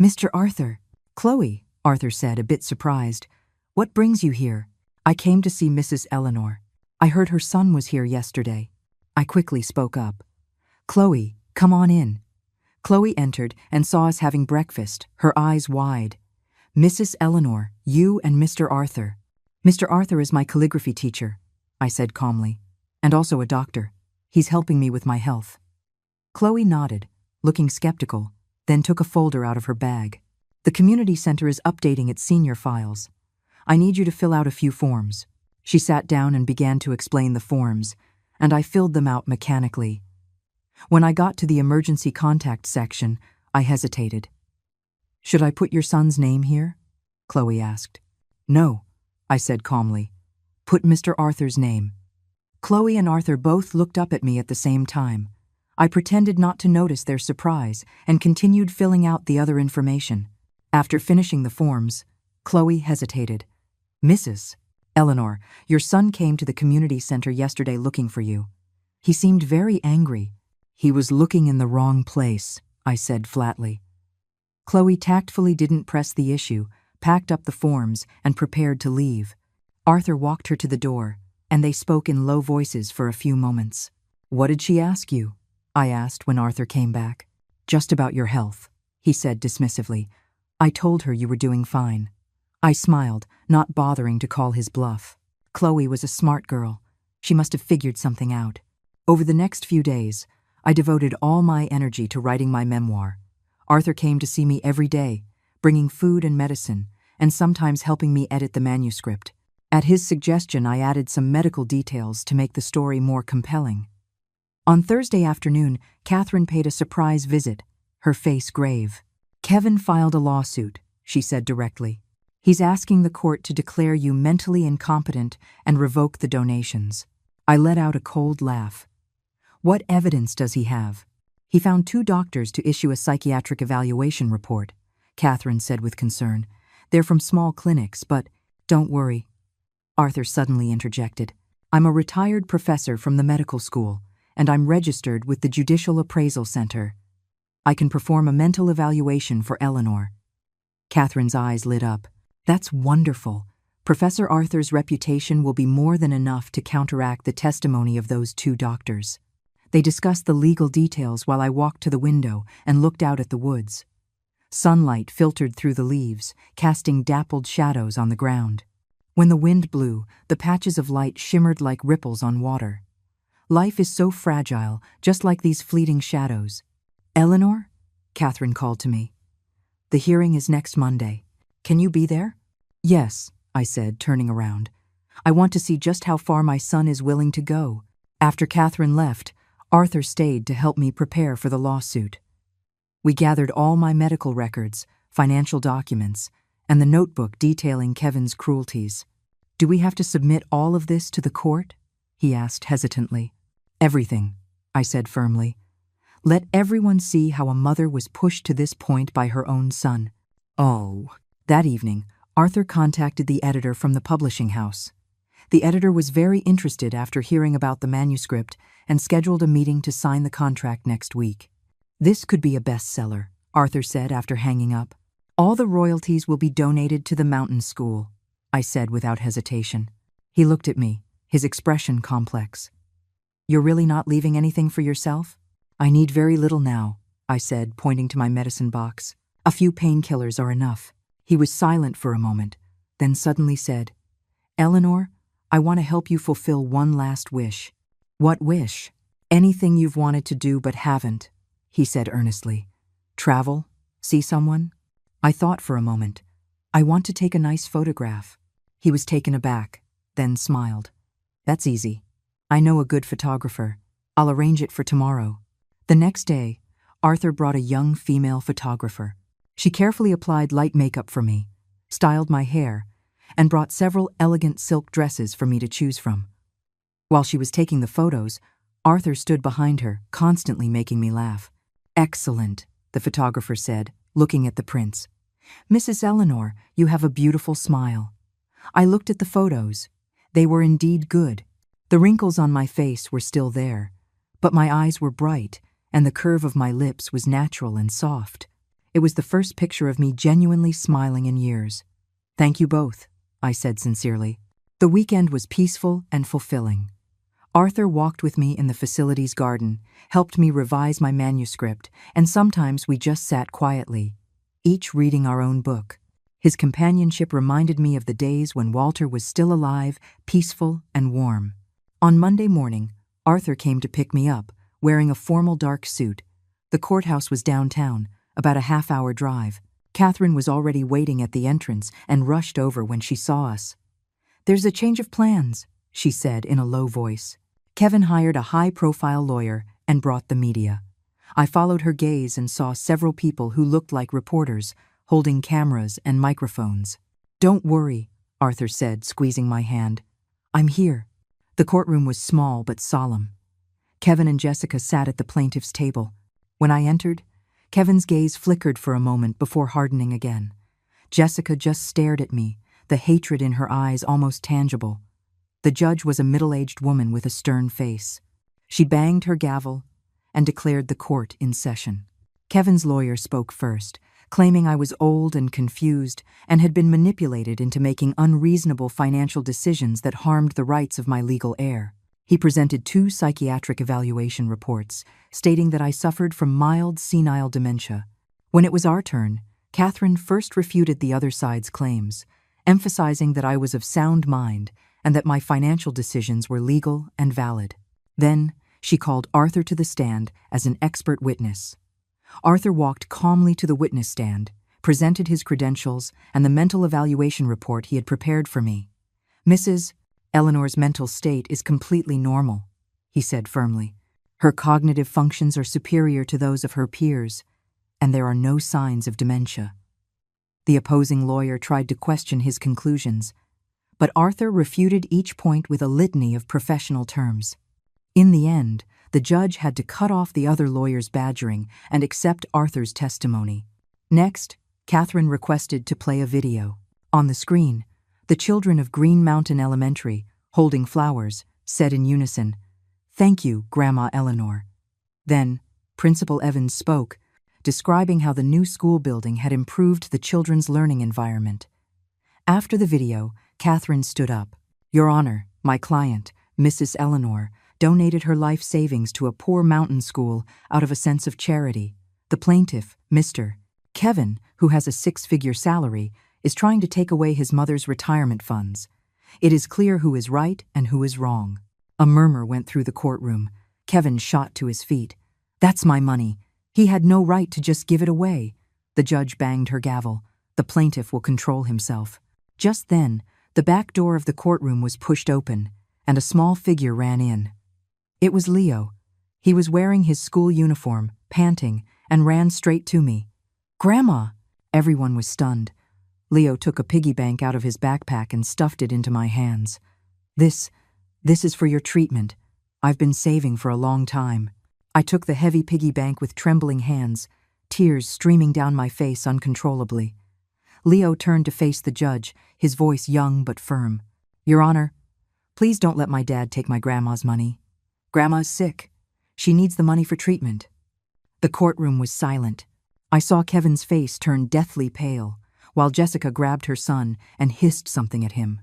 Mr. Arthur. Chloe, Arthur said, a bit surprised. What brings you here? I came to see Mrs. Eleanor. I heard her son was here yesterday. I quickly spoke up. Chloe, come on in. Chloe entered and saw us having breakfast, her eyes wide. Mrs. Eleanor, you and Mr. Arthur. Mr. Arthur is my calligraphy teacher, I said calmly, and also a doctor. He's helping me with my health. Chloe nodded, looking skeptical, then took a folder out of her bag. The community center is updating its senior files. I need you to fill out a few forms. She sat down and began to explain the forms, and I filled them out mechanically. When I got to the emergency contact section, I hesitated. Should I put your son's name here? Chloe asked. No, I said calmly. Put Mr. Arthur's name. Chloe and Arthur both looked up at me at the same time. I pretended not to notice their surprise and continued filling out the other information. After finishing the forms, Chloe hesitated. Mrs. Eleanor, your son came to the community center yesterday looking for you. He seemed very angry. He was looking in the wrong place, I said flatly. Chloe tactfully didn't press the issue, packed up the forms, and prepared to leave. Arthur walked her to the door, and they spoke in low voices for a few moments. What did she ask you? I asked when Arthur came back. Just about your health, he said dismissively. I told her you were doing fine. I smiled, not bothering to call his bluff. Chloe was a smart girl. She must have figured something out. Over the next few days, I devoted all my energy to writing my memoir. Arthur came to see me every day, bringing food and medicine, and sometimes helping me edit the manuscript. At his suggestion, I added some medical details to make the story more compelling. On Thursday afternoon, Catherine paid a surprise visit, her face grave. "Kevin filed a lawsuit," she said directly. "He's asking the court to declare you mentally incompetent and revoke the donations." I let out a cold laugh. "What evidence does he have?" "He found 2 doctors to issue a psychiatric evaluation report," Catherine said with concern. "They're from small clinics, but don't worry." Arthur suddenly interjected. "I'm a retired professor from the medical school, and I'm registered with the Judicial Appraisal Center. I can perform a mental evaluation for Eleanor." Catherine's eyes lit up. "That's wonderful. Professor Arthur's reputation will be more than enough to counteract the testimony of those 2 doctors." They discussed the legal details while I walked to the window and looked out at the woods. Sunlight filtered through the leaves, casting dappled shadows on the ground. When the wind blew, the patches of light shimmered like ripples on water. Life is so fragile, just like these fleeting shadows. "Eleanor?" Catherine called to me. "The hearing is next Monday. Can you be there?" "Yes," I said, turning around. "I want to see just how far my son is willing to go." After Catherine left, Arthur stayed to help me prepare for the lawsuit. We gathered all my medical records, financial documents, and the notebook detailing Kevin's cruelties. "Do we have to submit all of this to the court?" he asked hesitantly. "Everything," I said firmly. "Let everyone see how a mother was pushed to this point by her own son." Oh. That evening, Arthur contacted the editor from the publishing house. The editor was very interested after hearing about the manuscript and scheduled a meeting to sign the contract next week. "This could be a bestseller," Arthur said after hanging up. "All the royalties will be donated to the mountain school," I said without hesitation. He looked at me, his expression complex. "You're really not leaving anything for yourself?" "I need very little now," I said, pointing to my medicine box. "A few painkillers are enough." He was silent for a moment, then suddenly said, "Eleanor, I want to help you fulfill one last wish." "What wish?" "Anything you've wanted to do but haven't," he said earnestly. "Travel? See someone?" I thought for a moment. "I want to take a nice photograph." He was taken aback, then smiled. "That's easy. I know a good photographer. I'll arrange it for tomorrow." The next day, Arthur brought a young female photographer. She carefully applied light makeup for me, styled my hair, and brought several elegant silk dresses for me to choose from. While she was taking the photos, Arthur stood behind her, constantly making me laugh. "Excellent," the photographer said, looking at the prints. "Mrs. Eleanor, you have a beautiful smile." I looked at the photos. They were indeed good. The wrinkles on my face were still there, but my eyes were bright, and the curve of my lips was natural and soft. It was the first picture of me genuinely smiling in years. "Thank you both," I said sincerely. The weekend was peaceful and fulfilling. Arthur walked with me in the facility's garden, helped me revise my manuscript, and sometimes we just sat quietly, each reading our own book. His companionship reminded me of the days when Walter was still alive, peaceful, and warm. On Monday morning, Arthur came to pick me up, wearing a formal dark suit. The courthouse was downtown, about a half-hour drive. Catherine was already waiting at the entrance and rushed over when she saw us. "There's a change of plans," she said in a low voice. Kevin hired a high-profile lawyer and brought the media. I followed her gaze and saw several people who looked like reporters, holding cameras and microphones. "Don't worry," Arthur said, squeezing my hand. "I'm here." The courtroom was small but solemn. Kevin and Jessica sat at the plaintiff's table. When I entered, Kevin's gaze flickered for a moment before hardening again. Jessica just stared at me, the hatred in her eyes almost tangible. The judge was a middle-aged woman with a stern face. She banged her gavel and declared the court in session. Kevin's lawyer spoke first, claiming I was old and confused and had been manipulated into making unreasonable financial decisions that harmed the rights of my legal heir. He presented 2 psychiatric evaluation reports, stating that I suffered from mild senile dementia. When it was our turn, Catherine first refuted the other side's claims, emphasizing that I was of sound mind and that my financial decisions were legal and valid. Then, She called Arthur to the stand as an expert witness. Arthur walked calmly to the witness stand, presented his credentials and the mental evaluation report he had prepared for me. "Mrs. Eleanor's mental state is completely normal," he said firmly. "Her cognitive functions are superior to those of her peers, and there are no signs of dementia." The opposing lawyer tried to question his conclusions, but Arthur refuted each point with a litany of professional terms. In the end, the judge had to cut off the other lawyer's badgering and accept Arthur's testimony. Next, Catherine requested to play a video. On the screen, the children of Green Mountain Elementary, holding flowers, said in unison, "Thank you, Grandma Eleanor." Then, Principal Evans spoke, describing how the new school building had improved the children's learning environment. After the video, Catherine stood up. "Your Honor, my client, Mrs. Eleanor, donated her life savings to a poor mountain school out of a sense of charity. The plaintiff, Mr. Kevin, who has a 6-figure salary, is trying to take away his mother's retirement funds. It is clear who is right and who is wrong." A murmur went through the courtroom. Kevin shot to his feet. "That's my money. He had no right to just give it away." The judge banged her gavel. "The plaintiff will control himself." Just then, the back door of the courtroom was pushed open, and a small figure ran in. It was Leo. He was wearing his school uniform, panting, and ran straight to me. "Grandma!" Everyone was stunned. Leo took a piggy bank out of his backpack and stuffed it into my hands. This is for your treatment. I've been saving for a long time." I took the heavy piggy bank with trembling hands, tears streaming down my face uncontrollably. Leo turned to face the judge, his voice young but firm. "Your Honor, please don't let my dad take my grandma's money. Grandma's sick. She needs the money for treatment." The courtroom was silent. I saw Kevin's face turn deathly pale, while Jessica grabbed her son and hissed something at him.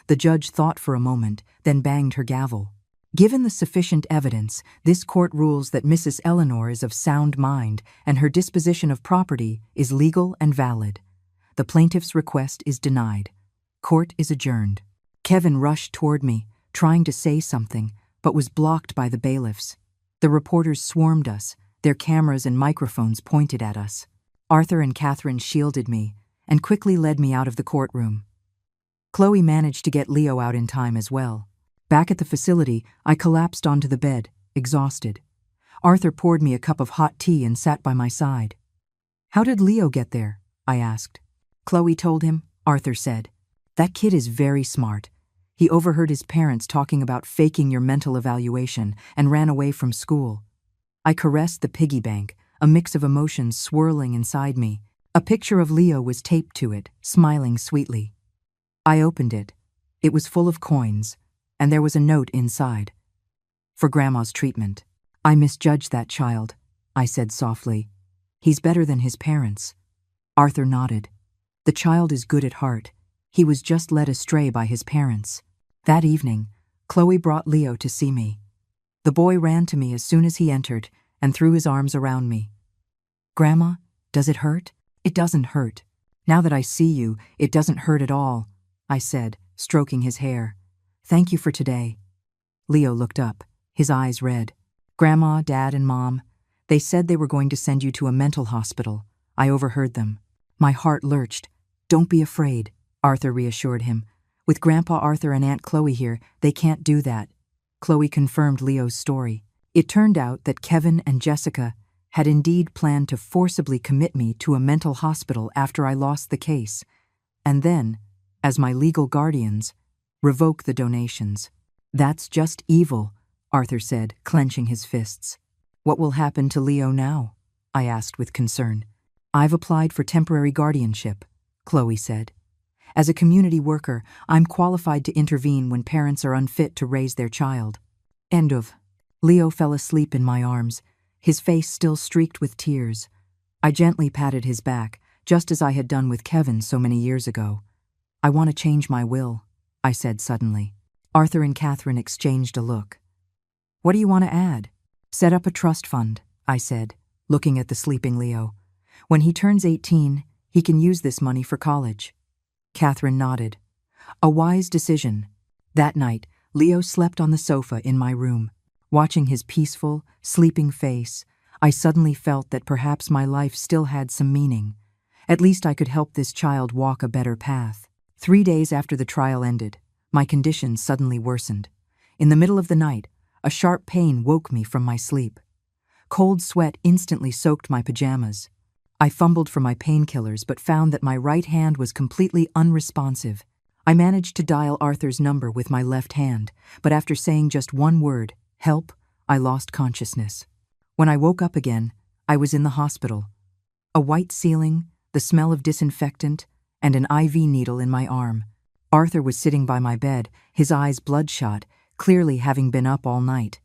The judge thought for a moment, then banged her gavel. "Given the sufficient evidence, this court rules that Mrs. Eleanor is of sound mind and her disposition of property is legal and valid. The plaintiff's request is denied. Court is adjourned." Kevin rushed toward me, trying to say something, but was blocked by the bailiffs. The reporters swarmed us, their cameras and microphones pointed at us. Arthur and Catherine shielded me and quickly led me out of the courtroom. Chloe managed to get Leo out in time as well. Back at the facility, I collapsed onto the bed, exhausted. Arthur poured me a cup of hot tea and sat by my side. "How did Leo get there?" I asked. "Chloe told him," Arthur said. "That kid is very smart. He overheard his parents talking about faking your mental evaluation and ran away from school." I caressed the piggy bank, a mix of emotions swirling inside me. A picture of Leo was taped to it, smiling sweetly. I opened it. It was full of coins, and there was a note inside. "For Grandma's treatment." "I misjudged that child," I said softly. "He's better than his parents." Arthur nodded. "The child is good at heart. He was just led astray by his parents." That evening, Chloe brought Leo to see me. The boy ran to me as soon as he entered and threw his arms around me. "Grandma, does it hurt?" "It doesn't hurt. Now that I see you, it doesn't hurt at all," I said, stroking his hair. "Thank you for today." Leo looked up, his eyes red. "Grandma, Dad, and Mom, they said they were going to send you to a mental hospital. I overheard them." My heart lurched. "Don't be afraid," Arthur reassured him. "With Grandpa Arthur and Aunt Chloe here, they can't do that." Chloe confirmed Leo's story. It turned out that Kevin and Jessica had indeed planned to forcibly commit me to a mental hospital after I lost the case, and then, as my legal guardians, revoke the donations. "That's just evil," Arthur said, clenching his fists. "What will happen to Leo now?" I asked with concern. "I've applied for temporary guardianship," Chloe said. "As a community worker, I'm qualified to intervene when parents are unfit to raise their child." End of. Leo fell asleep in my arms, his face still streaked with tears. I gently patted his back, just as I had done with Kevin so many years ago. "I want to change my will," I said suddenly. Arthur and Catherine exchanged a look. "What do you want to add?" "Set up a trust fund," I said, looking at the sleeping Leo. "When he turns 18, he can use this money for college." Catherine nodded. "A wise decision." That night, Leo slept on the sofa in my room. Watching his peaceful, sleeping face, I suddenly felt that perhaps my life still had some meaning. At least I could help this child walk a better path. 3 days after the trial ended, my condition suddenly worsened. In the middle of the night, a sharp pain woke me from my sleep. Cold sweat instantly soaked my pajamas. I fumbled for my painkillers but found that my right hand was completely unresponsive. I managed to dial Arthur's number with my left hand, but after saying just one word, "Help," I lost consciousness. When I woke up again, I was in the hospital. A white ceiling, the smell of disinfectant, and an IV needle in my arm. Arthur was sitting by my bed, his eyes bloodshot, clearly having been up all night.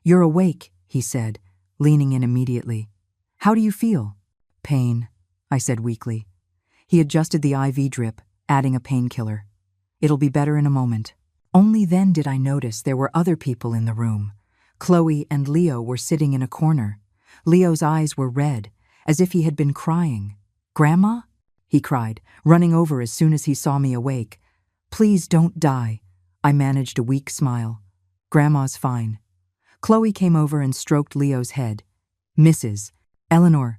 "You're awake," he said, leaning in immediately. "How do you feel?" "Pain," I said weakly. He adjusted the IV drip, adding a painkiller. "It'll be better in a moment." Only then did I notice there were other people in the room. Chloe and Leo were sitting in a corner. Leo's eyes were red, as if he had been crying. "Grandma?" he cried, running over as soon as he saw me awake. "Please don't die." I managed a weak smile. "Grandma's fine." Chloe came over and stroked Leo's head. "Mrs. Eleanor,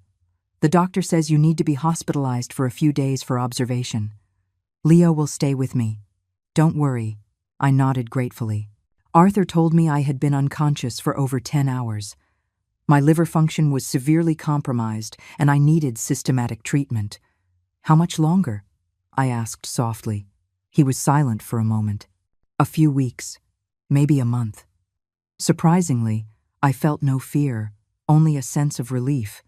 the doctor says you need to be hospitalized for a few days for observation. Leo will stay with me. Don't worry." I nodded gratefully. Arthur told me I had been unconscious for over 10 hours. My liver function was severely compromised, and I needed systematic treatment. "How much longer?" I asked softly. He was silent for a moment. "A few weeks, maybe a month." Surprisingly, I felt no fear, only a sense of relief.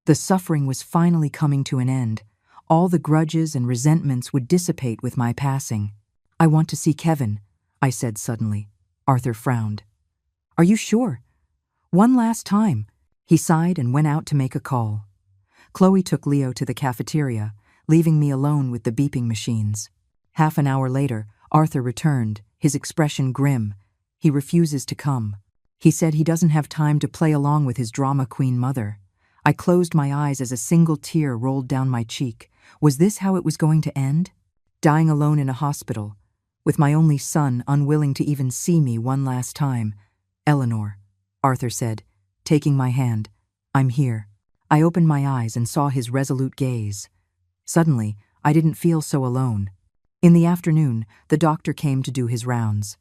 The suffering was finally coming to an end. All the grudges and resentments would dissipate with my passing. "I want to see Kevin," I said suddenly. Arthur frowned. "Are you sure?" "One last time." He sighed and went out to make a call. Chloe took Leo to the cafeteria, leaving me alone with the beeping machines. Half an hour later, Arthur returned, his expression grim. He refuses to come. He said he doesn't have time to play along with his drama queen mother. I closed my eyes as a single tear rolled down my cheek. Was this how it was going to end? Dying alone in a hospital, with my only son unwilling to even see me one last time. "Eleanor," Arthur said, taking my hand. "I'm here." I opened my eyes and saw his resolute gaze. Suddenly, I didn't feel so alone. In the afternoon, the doctor came to do his rounds.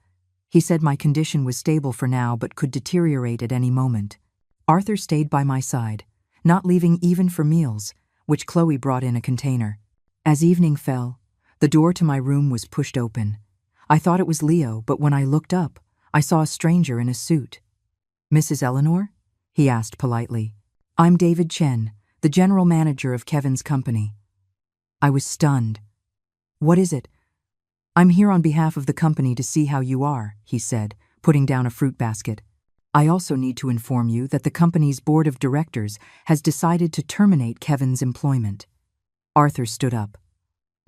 He said my condition was stable for now but could deteriorate at any moment. Arthur stayed by my side, not leaving even for meals, which Chloe brought in a container. As evening fell, the door to my room was pushed open. I thought it was Leo, but when I looked up, I saw a stranger in a suit. "Mrs. Eleanor?" he asked politely. "I'm David Chen, the general manager of Kevin's company." I was stunned. "What is it?" "I'm here on behalf of the company to see how you are," he said, putting down a fruit basket. "I also need to inform you that the company's board of directors has decided to terminate Kevin's employment." Arthur stood up.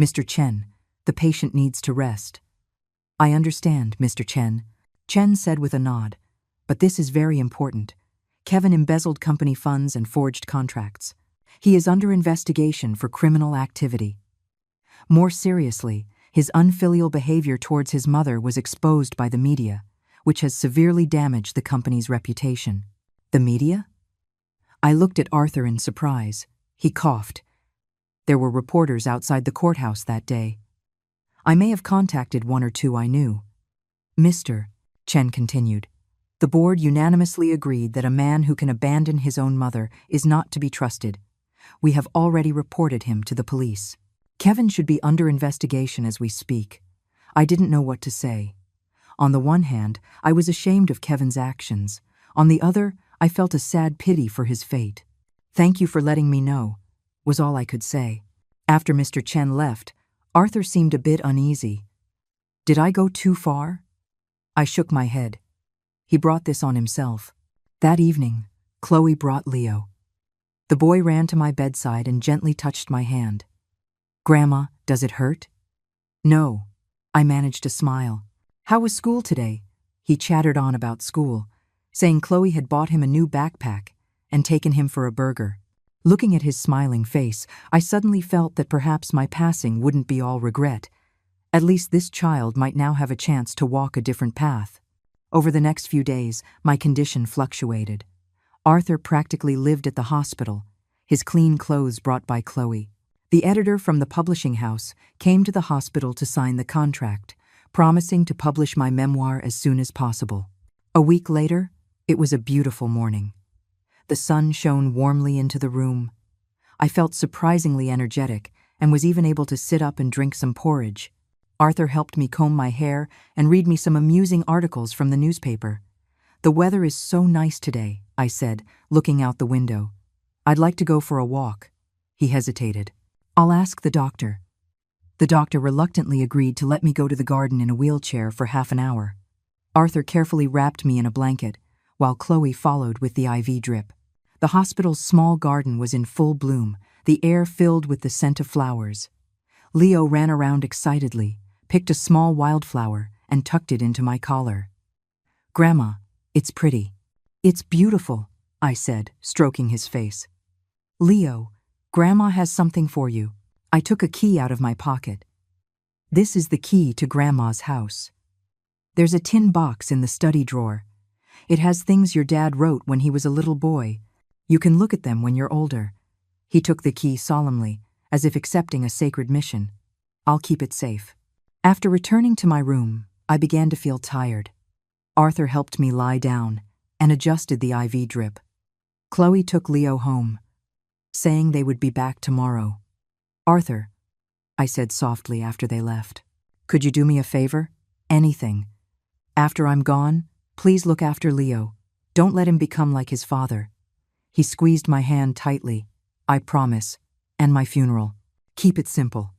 "Mr. Chen, the patient needs to rest." "I understand, Mr. Chen," Chen said with a nod. "But this is very important. Kevin embezzled company funds and forged contracts. He is under investigation for criminal activity. More seriously, his unfilial behavior towards his mother was exposed by the media, which has severely damaged the company's reputation." "The media?" I looked at Arthur in surprise. He coughed. "There were reporters outside the courthouse that day. I may have contacted one or two I knew." "Mr. Chen continued, "The board unanimously agreed that a man who can abandon his own mother is not to be trusted. We have already reported him to the police. Kevin should be under investigation as we speak." I didn't know what to say. On the one hand, I was ashamed of Kevin's actions. On the other, I felt a sad pity for his fate. "Thank you for letting me know," was all I could say. After Mr. Chen left, Arthur seemed a bit uneasy. Did I go too far? I shook my head. He brought this on himself. That evening, Chloe brought Leo. The boy ran to my bedside and gently touched my hand. "Grandma, does it hurt?" "No." I managed to smile. "How was school today?" He chattered on about school, saying Chloe had bought him a new backpack and taken him for a burger. Looking at his smiling face, I suddenly felt that perhaps my passing wouldn't be all regret. At least this child might now have a chance to walk a different path. Over the next few days, my condition fluctuated. Arthur practically lived at the hospital, his clean clothes brought by Chloe. The editor from the publishing house came to the hospital to sign the contract, promising to publish my memoir as soon as possible. A week later, it was a beautiful morning. The sun shone warmly into the room. I felt surprisingly energetic and was even able to sit up and drink some porridge. Arthur helped me comb my hair and read me some amusing articles from the newspaper. "The weather is so nice today," I said, looking out the window. "I'd like to go for a walk." He hesitated. "I'll ask the doctor." The doctor reluctantly agreed to let me go to the garden in a wheelchair for half an hour. Arthur carefully wrapped me in a blanket, while Chloe followed with the IV drip. The hospital's small garden was in full bloom, the air filled with the scent of flowers. Leo ran around excitedly, picked a small wildflower, and tucked it into my collar. "Grandma, it's pretty." "It's beautiful," I said, stroking his face. "Leo, Grandma has something for you." I took a key out of my pocket. "This is the key to Grandma's house. There's a tin box in the study drawer. It has things your dad wrote when he was a little boy. You can look at them when you're older." He took the key solemnly, as if accepting a sacred mission. "I'll keep it safe." After returning to my room, I began to feel tired. Arthur helped me lie down and adjusted the IV drip. Chloe took Leo home, saying they would be back tomorrow. "Arthur," I said softly after they left, "could you do me a favor? Anything. After I'm gone, please look after Leo. Don't let him become like his father." He squeezed my hand tightly. "I promise. And my funeral. Keep it simple.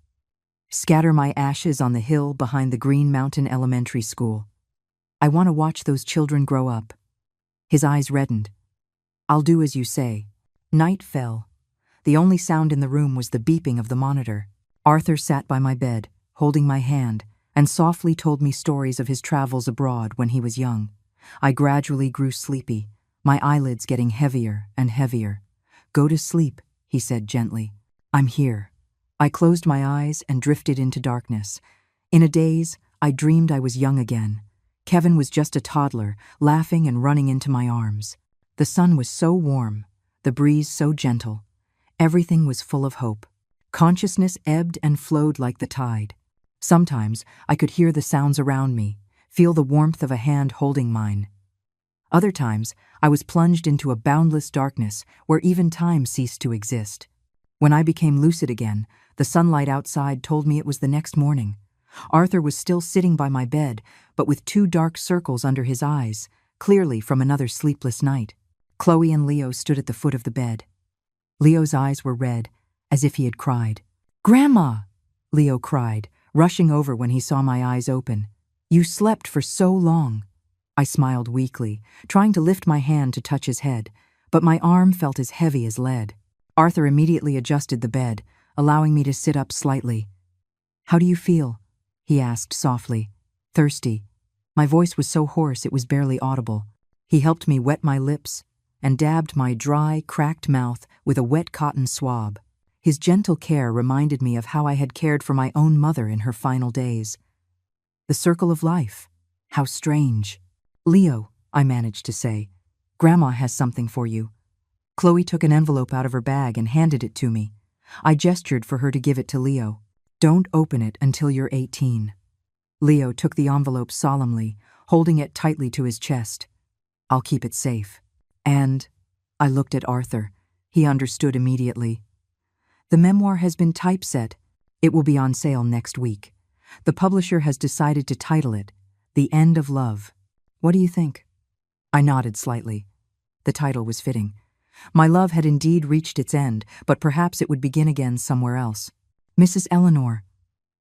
Scatter my ashes on the hill behind the Green Mountain Elementary School. I want to watch those children grow up." His eyes reddened. "I'll do as you say." Night fell. The only sound in the room was the beeping of the monitor. Arthur sat by my bed, holding my hand, and softly told me stories of his travels abroad when he was young. I gradually grew sleepy, my eyelids getting heavier and heavier. "Go to sleep," he said gently. "I'm here." I closed my eyes and drifted into darkness. In a daze, I dreamed I was young again. Kevin was just a toddler, laughing and running into my arms. The sun was so warm, the breeze so gentle. Everything was full of hope. Consciousness ebbed and flowed like the tide. Sometimes I could hear the sounds around me, feel the warmth of a hand holding mine. Other times, I was plunged into a boundless darkness where even time ceased to exist. When I became lucid again, the sunlight outside told me it was the next morning. Arthur was still sitting by my bed, but with 2 dark circles under his eyes, clearly from another sleepless night. Chloe and Leo stood at the foot of the bed. Leo's eyes were red, as if he had cried. "Grandma!" Leo cried, rushing over when he saw my eyes open. "You slept for so long." I smiled weakly, trying to lift my hand to touch his head, but my arm felt as heavy as lead. Arthur immediately adjusted the bed, allowing me to sit up slightly. "How do you feel?" he asked softly. "Thirsty." My voice was so hoarse it was barely audible. He helped me wet my lips and dabbed my dry, cracked mouth with a wet cotton swab. His gentle care reminded me of how I had cared for my own mother in her final days. The circle of life. How strange. "Leo," I managed to say, "Grandma has something for you." Chloe took an envelope out of her bag and handed it to me. I gestured for her to give it to Leo. "Don't open it until you're 18. Leo took the envelope solemnly, holding it tightly to his chest. "I'll keep it safe." And I looked at Arthur. He understood immediately. "The memoir has been typeset. It will be on sale next week. The publisher has decided to title it The End of Love. What do you think?" I nodded slightly. The title was fitting. My love had indeed reached its end, but perhaps it would begin again somewhere else. "Mrs. Eleanor."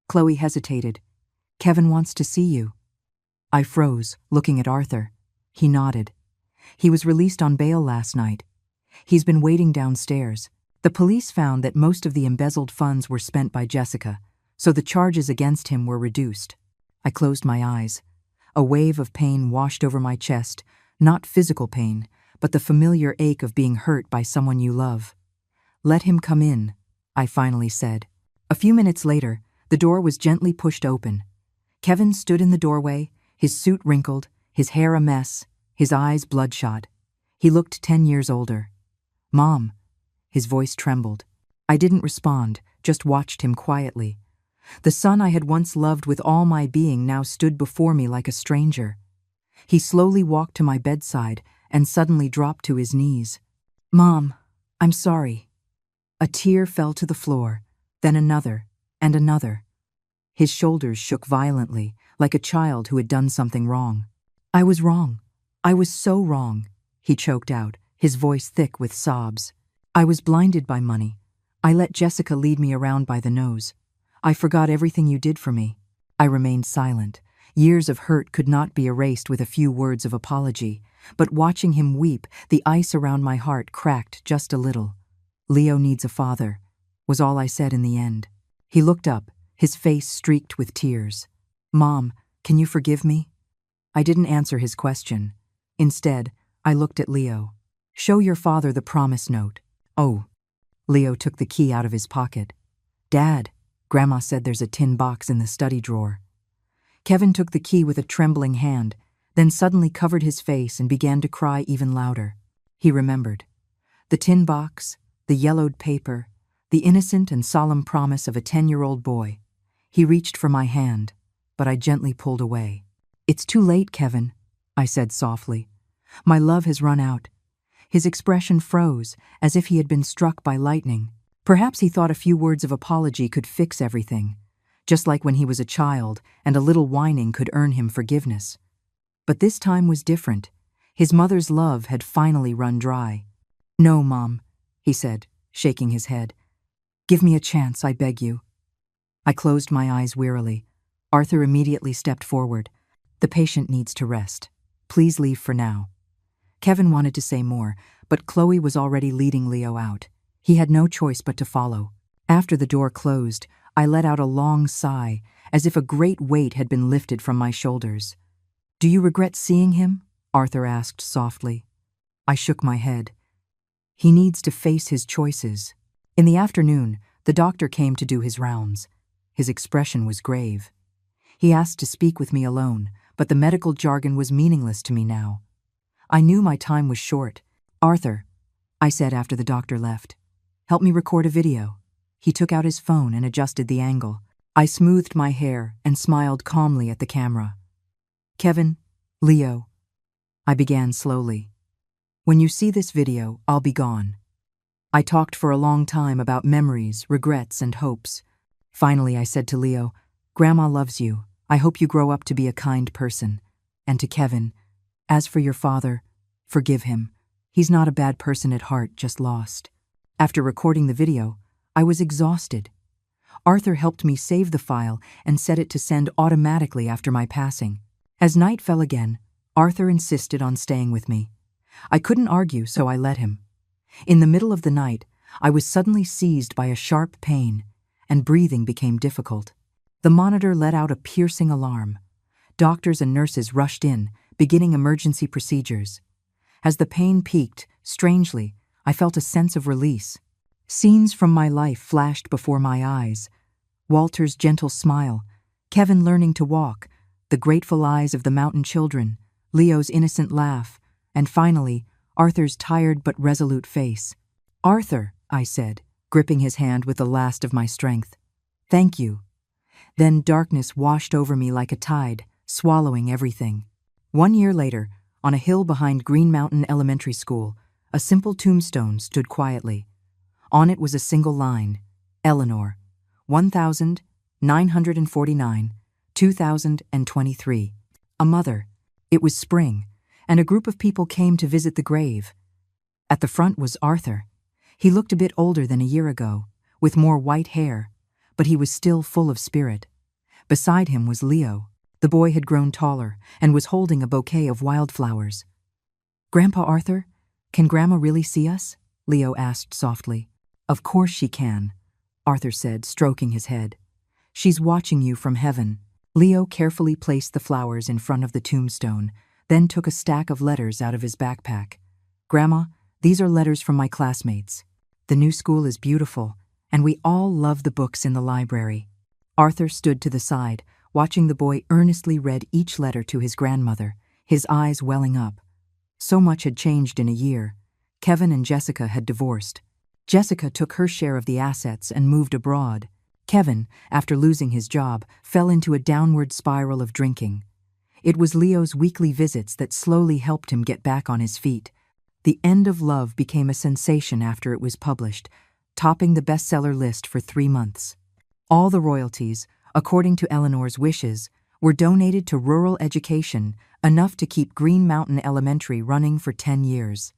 Chloe hesitated. "Kevin wants to see you." I froze, looking at Arthur. He nodded. "He was released on bail last night. He's been waiting downstairs. The police found that most of the embezzled funds were spent by Jessica, so the charges against him were reduced." I closed my eyes. A wave of pain washed over my chest, not physical pain, but the familiar ache of being hurt by someone you love. "Let him come in," I finally said. A few minutes later, the door was gently pushed open. Kevin stood in the doorway, his suit wrinkled, his hair a mess, his eyes bloodshot. He looked 10 years older. "Mom." His voice trembled. I didn't respond, just watched him quietly. The son I had once loved with all my being now stood before me like a stranger. He slowly walked to my bedside and suddenly dropped to his knees. "Mom, I'm sorry." A tear fell to the floor, then another, and another. His shoulders shook violently, like a child who had done something wrong. "I was wrong. I was so wrong," he choked out, his voice thick with sobs. "I was blinded by money. I let Jessica lead me around by the nose. I forgot everything you did for me." I remained silent. Years of hurt could not be erased with a few words of apology, but watching him weep, the ice around my heart cracked just a little. "Leo needs a father," was all I said in the end. He looked up, his face streaked with tears. "Mom, can you forgive me?" I didn't answer his question. Instead, I looked at Leo. "Show your father the promise note." "Oh." Leo took the key out of his pocket. "Dad, Grandma said there's a tin box in the study drawer." Kevin took the key with a trembling hand, then suddenly covered his face and began to cry even louder. He remembered. The tin box, the yellowed paper, the innocent and solemn promise of a 10-year-old boy. He reached for my hand, but I gently pulled away. "It's too late, Kevin," I said softly. "My love has run out." His expression froze, as if he had been struck by lightning. Perhaps he thought a few words of apology could fix everything, just like when he was a child and a little whining could earn him forgiveness. But this time was different. His mother's love had finally run dry. "No, Mom," he said, shaking his head. "Give me a chance, I beg you." I closed my eyes wearily. Arthur immediately stepped forward. "The patient needs to rest. Please leave for now." Kevin wanted to say more, but Chloe was already leading Leo out. He had no choice but to follow. After the door closed, I let out a long sigh, as if a great weight had been lifted from my shoulders. "Do you regret seeing him?" Arthur asked softly. I shook my head. "He needs to face his choices." In the afternoon, the doctor came to do his rounds. His expression was grave. He asked to speak with me alone, but the medical jargon was meaningless to me now. I knew my time was short. "Arthur," I said after the doctor left, "help me record a video." He took out his phone and adjusted the angle. I smoothed my hair and smiled calmly at the camera. "Kevin, Leo," I began slowly. "When you see this video, I'll be gone." I talked for a long time about memories, regrets, and hopes. Finally, I said to Leo, "Grandma loves you. I hope you grow up to be a kind person." And to Kevin, "As for your father, forgive him. He's not a bad person at heart, just lost." After recording the video, I was exhausted. Arthur helped me save the file and set it to send automatically after my passing. As night fell again, Arthur insisted on staying with me. I couldn't argue, so I let him. In the middle of the night, I was suddenly seized by a sharp pain, and breathing became difficult. The monitor let out a piercing alarm. Doctors and nurses rushed in, beginning emergency procedures. As the pain peaked, strangely, I felt a sense of release. Scenes from my life flashed before my eyes. Walter's gentle smile, Kevin learning to walk, the grateful eyes of the mountain children, Leo's innocent laugh, and finally, Arthur's tired but resolute face. "Arthur," I said, gripping his hand with the last of my strength. "Thank you." Then darkness washed over me like a tide, swallowing everything. 1 year later, on a hill behind Green Mountain Elementary School, a simple tombstone stood quietly. On it was a single line, Eleanor, 1949, 2023. A mother. It was spring, and a group of people came to visit the grave. At the front was Arthur. He looked a bit older than a year ago, with more white hair, but he was still full of spirit. Beside him was Leo. The boy had grown taller and was holding a bouquet of wildflowers. "Grandpa Arthur, can Grandma really see us?" Leo asked softly. "Of course she can," Arthur said, stroking his head. "She's watching you from heaven." Leo carefully placed the flowers in front of the tombstone, then took a stack of letters out of his backpack. "Grandma, these are letters from my classmates. The new school is beautiful, and we all love the books in the library." Arthur stood to the side, watching the boy earnestly read each letter to his grandmother, his eyes welling up. So much had changed in a year. Kevin and Jessica had divorced. Jessica took her share of the assets and moved abroad. Kevin, after losing his job, fell into a downward spiral of drinking. It was Leo's weekly visits that slowly helped him get back on his feet. The End of Love became a sensation after it was published, topping the bestseller list for 3 months. All the royalties, according to Eleanor's wishes, were donated to rural education, enough to keep Green Mountain Elementary running for 10 years.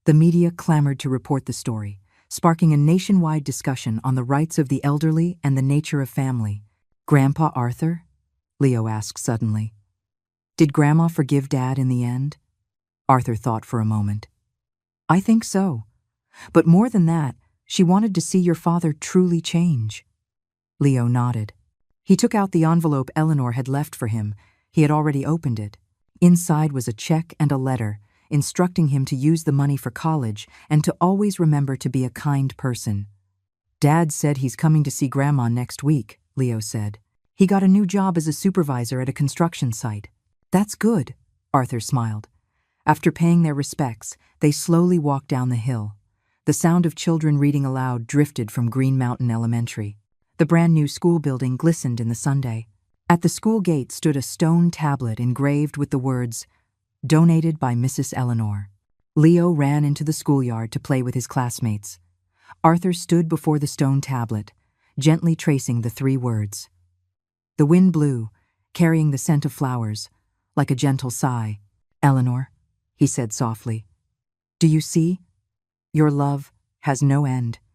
The media clamored to report the story, sparking a nationwide discussion on the rights of the elderly and the nature of family. "Grandpa Arthur?" Leo asked suddenly. "Did Grandma forgive Dad in the end?" Arthur thought for a moment. "I think so. But more than that, she wanted to see your father truly change." Leo nodded. He took out the envelope Eleanor had left for him. He had already opened it. Inside was a check and a letter, instructing him to use the money for college and to always remember to be a kind person. "Dad said he's coming to see Grandma next week," Leo said. "He got a new job as a supervisor at a construction site." "That's good," Arthur smiled. After paying their respects, they slowly walked down the hill. The sound of children reading aloud drifted from Green Mountain Elementary. The brand-new school building glistened in the sunday. At the school gate stood a stone tablet engraved with the words, "Donated by Mrs. Eleanor." Leo ran into the schoolyard to play with his classmates. Arthur stood before the stone tablet, gently tracing the 3 words. The wind blew, carrying the scent of flowers, like a gentle sigh. "Eleanor," he said softly, "do you see? Your love has no end."